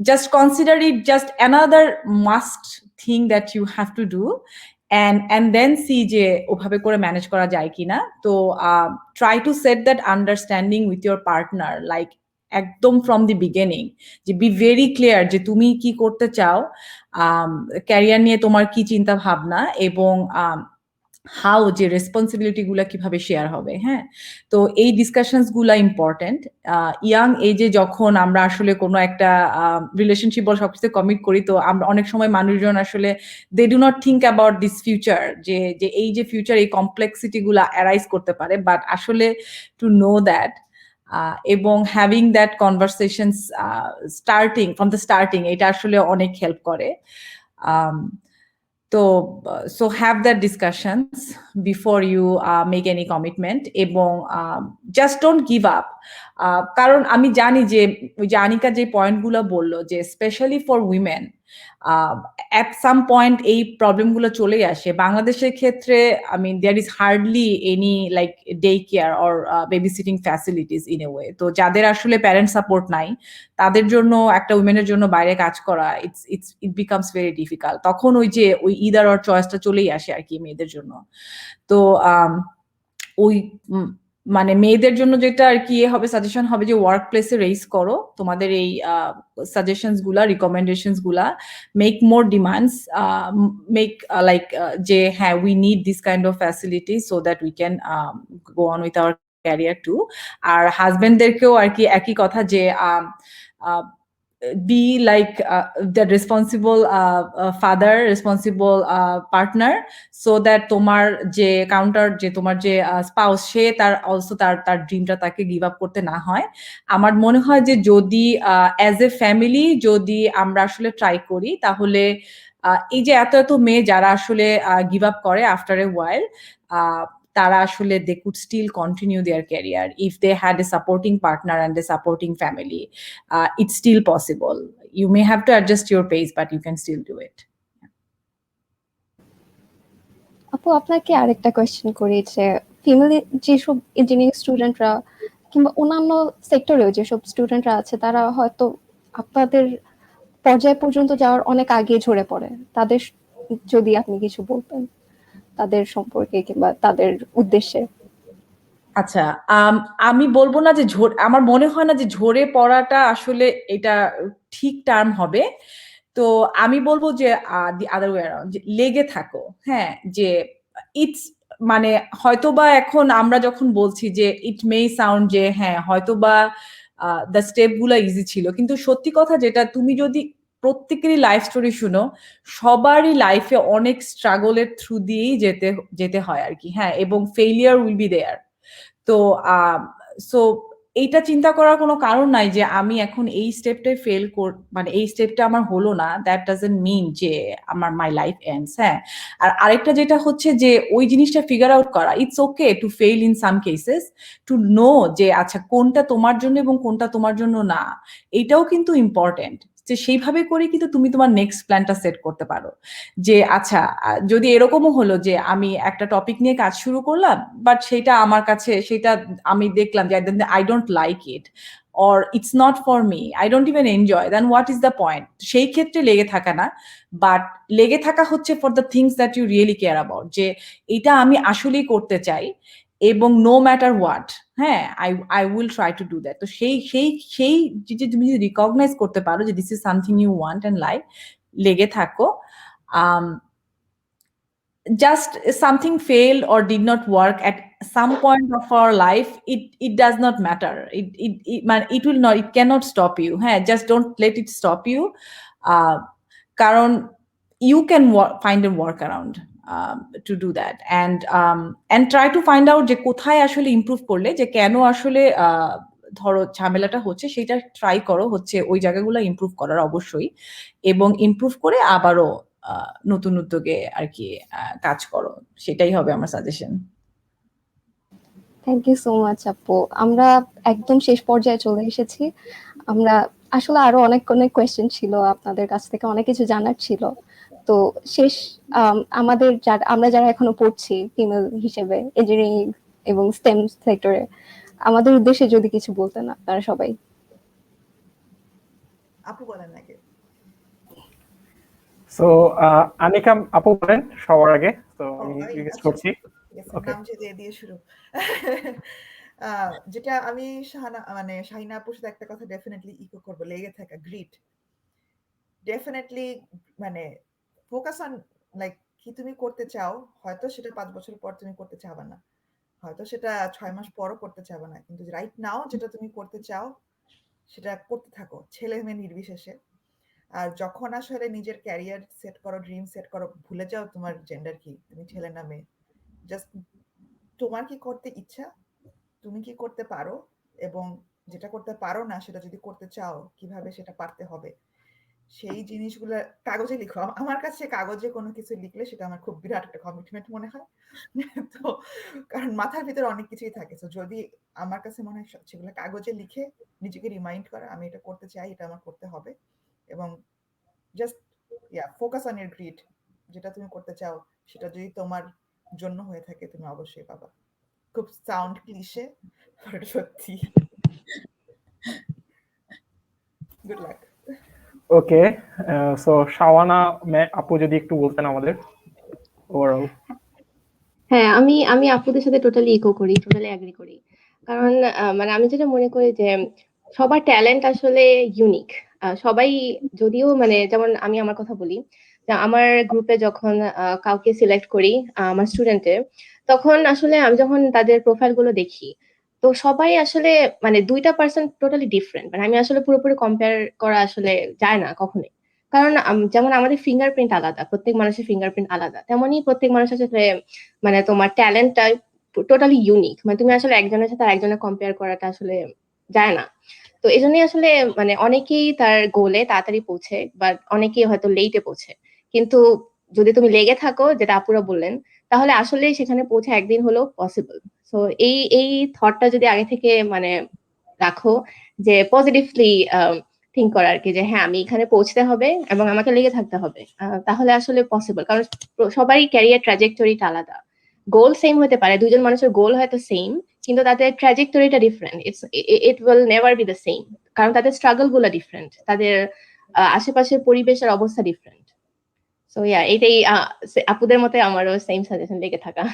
just consider it just another must thing that you have to do, and then see যে ওভাবে করে ম্যানেজ করা যায় কিনা। তো try to said that understanding with your partner, like একদম from the beginning, যে be very clear যে তুমি কি করতে চাও, ক্যারিয়ার নিয়ে তোমার কি চিন্তা ভাবনা, এবং হাউ যে রেসপন্সিবিলিটি গুলা কিভাবে শেয়ার হবে। হ্যাঁ, তো এই ডিসকাশনস গুলা ইম্পর্টেন্ট। ইয়াং এজে যখন আমরা আসলে কোনো একটা রিলেশনশিপ বল সবকিছু কমিট করি, তো আমরা অনেক সময় মানুষজন আসলে they do not think about this future, যে এই যে ফিউচার এই কমপ্লেক্সিটি গুলা অ্যারাইজ করতে পারে, বাট আসলে টু নো দ্যাট এবং having that conversation starting from the starting, এটা আসলে অনেক হেল্প করে। তো so have that discussions before you make any commitment, এবং just don't give up, কারণ আমি জানি যে ওই যে আনিকা যে পয়েন্টগুলো বললো যে specially for women at some point এই প্রবলেমগুলো চলেই আসে। বাংলাদেশের ক্ষেত্রে I mean there is hardly any like daycare or babysitting facilities in a way, তো যাদের আসলে প্যারেন্ট সাপোর্ট নাই তাদের জন্য একটা উইমেনের জন্য বাইরে কাজ করা it becomes very difficult। তখন ওই যে ওই ইদার অর চয়েসটা চলেই আসে আর কি মেয়েদের জন্য। তো ওই মানে মেয়েদের জন্য যেটা আর কি হবে, সাজেশন হবে যে ওয়ার্ক প্লেসে রেইজ করো তোমাদের এই সাজেশনস গুলা, রিকমেন্ডেশনস গুলা, make more demands, make like যে হ্যাঁ we need this kind of facility so that we can go on with our career too. আর হাজবেন্ডদেরকেও আর কি একই কথা যে be like the responsible father, responsible partner, so that তোমার যে কাউন্টার যে তোমার যে স্পাউস সে তার অলসো তার ড্রিমটা তাকে গিভ আপ করতে না হয়। আমার মনে হয় যে যদি অ্যাজ এ ফ্যামিলি যদি আমরা আসলে ট্রাই করি, তাহলে এই যে এত মেয়ে যারা আসলে গিভ আপ করে আফটার এ ওয়াইল, তারা আসলে they could still continue their career if they had a supporting partner and a supporting family. It's still possible. You may have to adjust your pace, but you can still do it. আপু, আপনাকে আরেকটা question করি যে female যেসব engineering স্টুডেন্টরা কিংবা অন্যান্য সেক্টরেও যেসব স্টুডেন্টরা আছে, তারা হয়তো আপনাদের পর্যায় পর্যন্ত যাওয়ার অনেক আগে ঝরে পড়ে, তাদের যদি আপনি কিছু বলতেন তাদের সম্পর্কে কিংবা তাদের উদ্দেশ্যে। আচ্ছা, আমি বলবো না যে আমার মনে হয় না যে ঝরে পড়াটা আসলে এটা ঠিক টার্ম হবে। তো আমি বলবো যে দি আদার ওয়ে অ্যারাউন্ড, যে লেগে থাকো। হ্যাঁ, যে ইটস মানে হয়তোবা এখন আমরা যখন বলছি যে ইট মে সাউন্ড যে হ্যাঁ হয়তোবা দ্য স্টেপ গুলা ইজি ছিল, কিন্তু সত্যি কথা যেটা, তুমি যদি প্রত্যেকেরই লাইফ স্টোরি শুনো, সবারই লাইফে অনেক স্ট্রাগলের থ্রু দিয়েই যেতে হয় আর কি। হ্যাঁ, এবং ফেইলিয়ার উইল বি দেয়ার। তো সো এইটা চিন্তা করার কোনো কারণ নাই যে আমি এখন এই স্টেপটাই মানে এই স্টেপটা আমার হলো না, দ্যাট ডাজন্ট মিন যে আমার মাই লাইফ এন্ডস। হ্যাঁ, আর আরেকটা যেটা হচ্ছে যে ওই জিনিসটা ফিগার আউট করা, it's okay to fail in some cases, to know যে আচ্ছা কোনটা তোমার জন্য এবং কোনটা তোমার জন্য না, এটাও কিন্তু ইম্পর্টেন্ট। যে সেইভাবে করে কিন্তু তুমি তোমার নেক্সট প্ল্যানটা সেট করতে পারো যে আচ্ছা যদি এরকমও হলো যে আমি একটা টপিক নিয়ে কাজ শুরু করলাম, বাট সেটা আমার কাছে সেটা আমি দেখলাম যে I don't like it, or it's not for me, I don't even enjoy, then what is the point? সেই ক্ষেত্রে লেগে থাকা না, বাট লেগে থাকা হচ্ছে for the things that you really care about, যে এটা আমি আসলেই করতে চাই এবং নো ম্যাটার হোয়াট, হ্যাঁ, I will try to do that. তো সেই যে তুমি যদি রিকগনাইজ করতে পারো যে this is something you want and like, লেগে থাকো। Just something failed or did not work at some point of our life, it does not matter, it will not, it cannot stop you, হ্যাঁ, just don't let it stop you, কারণ you can find a workaround to do that, and try to find out যে কোথায় আসলে improve করলে, যে কেন আসলে ধরো ঝামেলাটা হচ্ছে, সেটা ট্রাই করো হচ্ছে ওই জায়গাগুলো ইমপ্রুভ করার অবশ্যই, এবং ইমপ্রুভ করে আবারও নতুন উদ্যোগে আর কি কাজ করো, সেটাই হবে আমার suggestion. Thank you so much আপু। আমরা একদম শেষ পর্যায়ে চলে এসেছি। আমরা আসলে আরো অনেক অনেক কোয়েশ্চেন ছিল, আপনাদের কাছ থেকে অনেক কিছু জানার ছিল। তো শেষ আমাদের আমরা যারা এখনো পড়ছি ফিমেল হিসেবে ইঞ্জিনিয়ারিং এবং স্টেম সেক্টরে, আমাদের উদ্দেশ্যে যদি কিছু বলতেন আপনারা সবাই। আপু বলেন নাকি? সো আনিকা আপু বলেন সবার আগে, তো আমি রিকোয়েস্ট করছি। নাম যে দিয়ে শুরু। যেটা আমি শাহিনা আপুর সাথে একটা কথা ডেফিনেটলি ইকো করবো, লেগে থাকা, গ্রিট। ডেফিনেটলি মানে ফোকাস অন লাইক কি তুমি করতে চাও, হয়তো সেটা 5 বছর পর তুমি করতে চাবে না, হয়তো সেটা 6 মাস পরও করতে চাবে না, কিন্তু রাইট নাও যেটা তুমি করতে চাও সেটা করতে থাকো, ছেলে মেয়ে নির্বিশেষে। আর যখন আসলে নিজের ক্যারিয়ার সেট করো, ড্রিম সেট করো, ভুলে যাও তোমার জেন্ডার কি, তুমি ছেলে না মেয়ে, জাস্ট তোমার কি করতে ইচ্ছা, তুমি কি করতে পারো, এবং যেটা করতে পারো না সেটা যদি করতে চাও কিভাবে সেটা পারতে হবে, সেই জিনিসগুলো কাগজে লিখো। আমার কাছে কাগজে কোনো কিছু লিখলে সেটা আমার খুব বিরাট একটা কমিটমেন্ট মনে হয়। তো কারণ মাথার ভিতরে অনেক কিছুই থাকে, তো যদি আমার কাছে মনে হয় সেগুলো কাগজে লিখে নিজেকে রিমাইন্ড করা আমি এটা করতে চাই, এটা আমার করতে হবে, এবং just focus on your grid, যেটা তুমি করতে চাও সেটা যদি তোমার জন্য হয়ে থাকে তুমি অবশ্যই পাবা। খুব সাউন্ড ক্লিশে, বাট সত্যি। Good luck. Okay, so Shawana আপু যদি একটু বলতেন আমাদের ওভারঅল। হ্যাঁ, আমি আপুদের সাথে টোটালি এগ্রি করি। কারণ মানে আমি যেটা মনে করি যে সবার ট্যালেন্ট আসলে ইউনিক। সবাই যদিও মানে যেমন আমি আমার কথা বলি, যে আমার গ্রুপে যখন কাউকে সিলেক্ট করি আমার স্টুডেন্টের, তখন আসলে আমি যখন তাদের প্রোফাইল গুলো দেখি, তো সবাই আসলে মানে 2টা পার্সন টোটালি ডিফারেন্ট। মানে আমি আসলে পুরোপুরি কম্পেয়ার করা আসলে যায় না কখনোই। কারণ যেমন আমাদের ফিঙ্গারপ্রিন্ট আলাদা, প্রত্যেক মানুষের ফিঙ্গারপ্রিন্ট আলাদা, তেমনই প্রত্যেক মানুষের সাথে মানে তোমার ট্যালেন্টটা টোটালি ইউনিক। মানে তুমি আসলে একজনের সাথে আরেকজনের কম্পেয়ার করাটা আসলে যায় না। তো এই জন্যই আসলে মানে অনেকেই তার গোলে তাড়াতাড়ি পৌঁছে, বা অনেকেই হয়তো লেটে পৌঁছে। কিন্তু যদি তুমি লেগে থাকো, যেটা আপুরা বললেন, তাহলে আসলে সেখানে পৌঁছে একদিন হলেও পসিবল। সো এই থটটা যদি আগে থেকে মানে রাখো, যে পজিটিভলি থিঙ্ক করা আর কি, যে হ্যাঁ আমি এখানে পৌঁছতে হবে এবং আমাকে লেগে থাকতে হবে, তাহলে আসলে পসিবল। কারণ সবারই ক্যারিয়ার ট্র্যাজেক্টরিটা আলাদা, গোল সেম হতে পারে, দুজন মানুষের গোল হয়তো সেম, কিন্তু তাদের ট্র্যাজেক্টরিটা different, it will never be the same, কারণ তাদের স্ট্রাগল গুলো ডিফারেন্ট, তাদের আশেপাশের পরিবেশের অবস্থা ডিফারেন্ট। সো এটাই আপুদের মতে আমারও সেম সাজেশন, লেগে থাকা।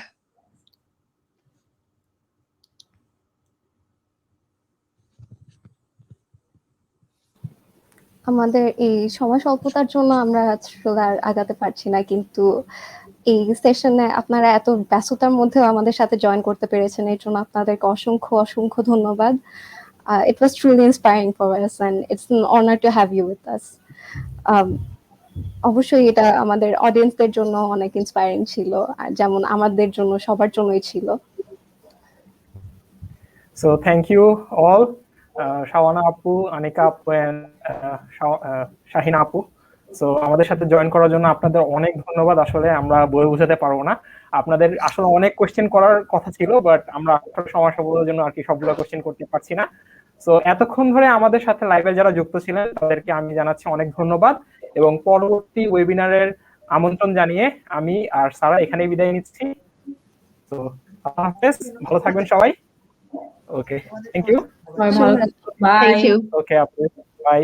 আমাদের এই সময় স্বল্পতার জন্য আমরা আসলে আর আগাতে পারছি না, কিন্তু এই সেশনে আপনারা এত ব্যস্ততার মধ্যেও আমাদের সাথে জয়েন করতে পেরেছেন, এর জন্য আপনাদেরকে অসংখ্য অসংখ্য ধন্যবাদ। It was truly inspiring for us and it's an honor to have you with us. অবশ্যই এটা আমাদের অডিয়েন্সদের জন্য অনেক ইন্সপায়ারিং ছিল, আর যেমন আমাদের জন্য সবার জন্যই ছিল। So thank you all, Shawana Apu, Anika Apu, and Shahina Apu. So আমাদের সাথে জয়েন করার জন্য আপনাদের অনেক ধন্যবাদ। আসলে আমরা বলে বোঝাতে পারবো না, আপনাদের আসলে অনেক কোশ্চেন করার কথা ছিল, বাট আমরা সময় স্বল্পতার জন্য আর কি সবগুলো কোশ্চেন করতে পারছি না। সো এতক্ষণ ধরে আমাদের সাথে লাইভে যারা যুক্ত ছিলেন তাদেরকে আমি জানাচ্ছি অনেক ধন্যবাদ, এবং পরবর্তী ওয়েবিনারের আমন্ত্রণ জানিয়ে আমি আর সারা এখানেই বিদায় নিচ্ছি। তো আল্লাহ হাফেজ, ভালো থাকবেন সবাই। ওকে, থ্যাংক ইউ। ভালো, বাই। Thank you. ওকে আপু, বাই।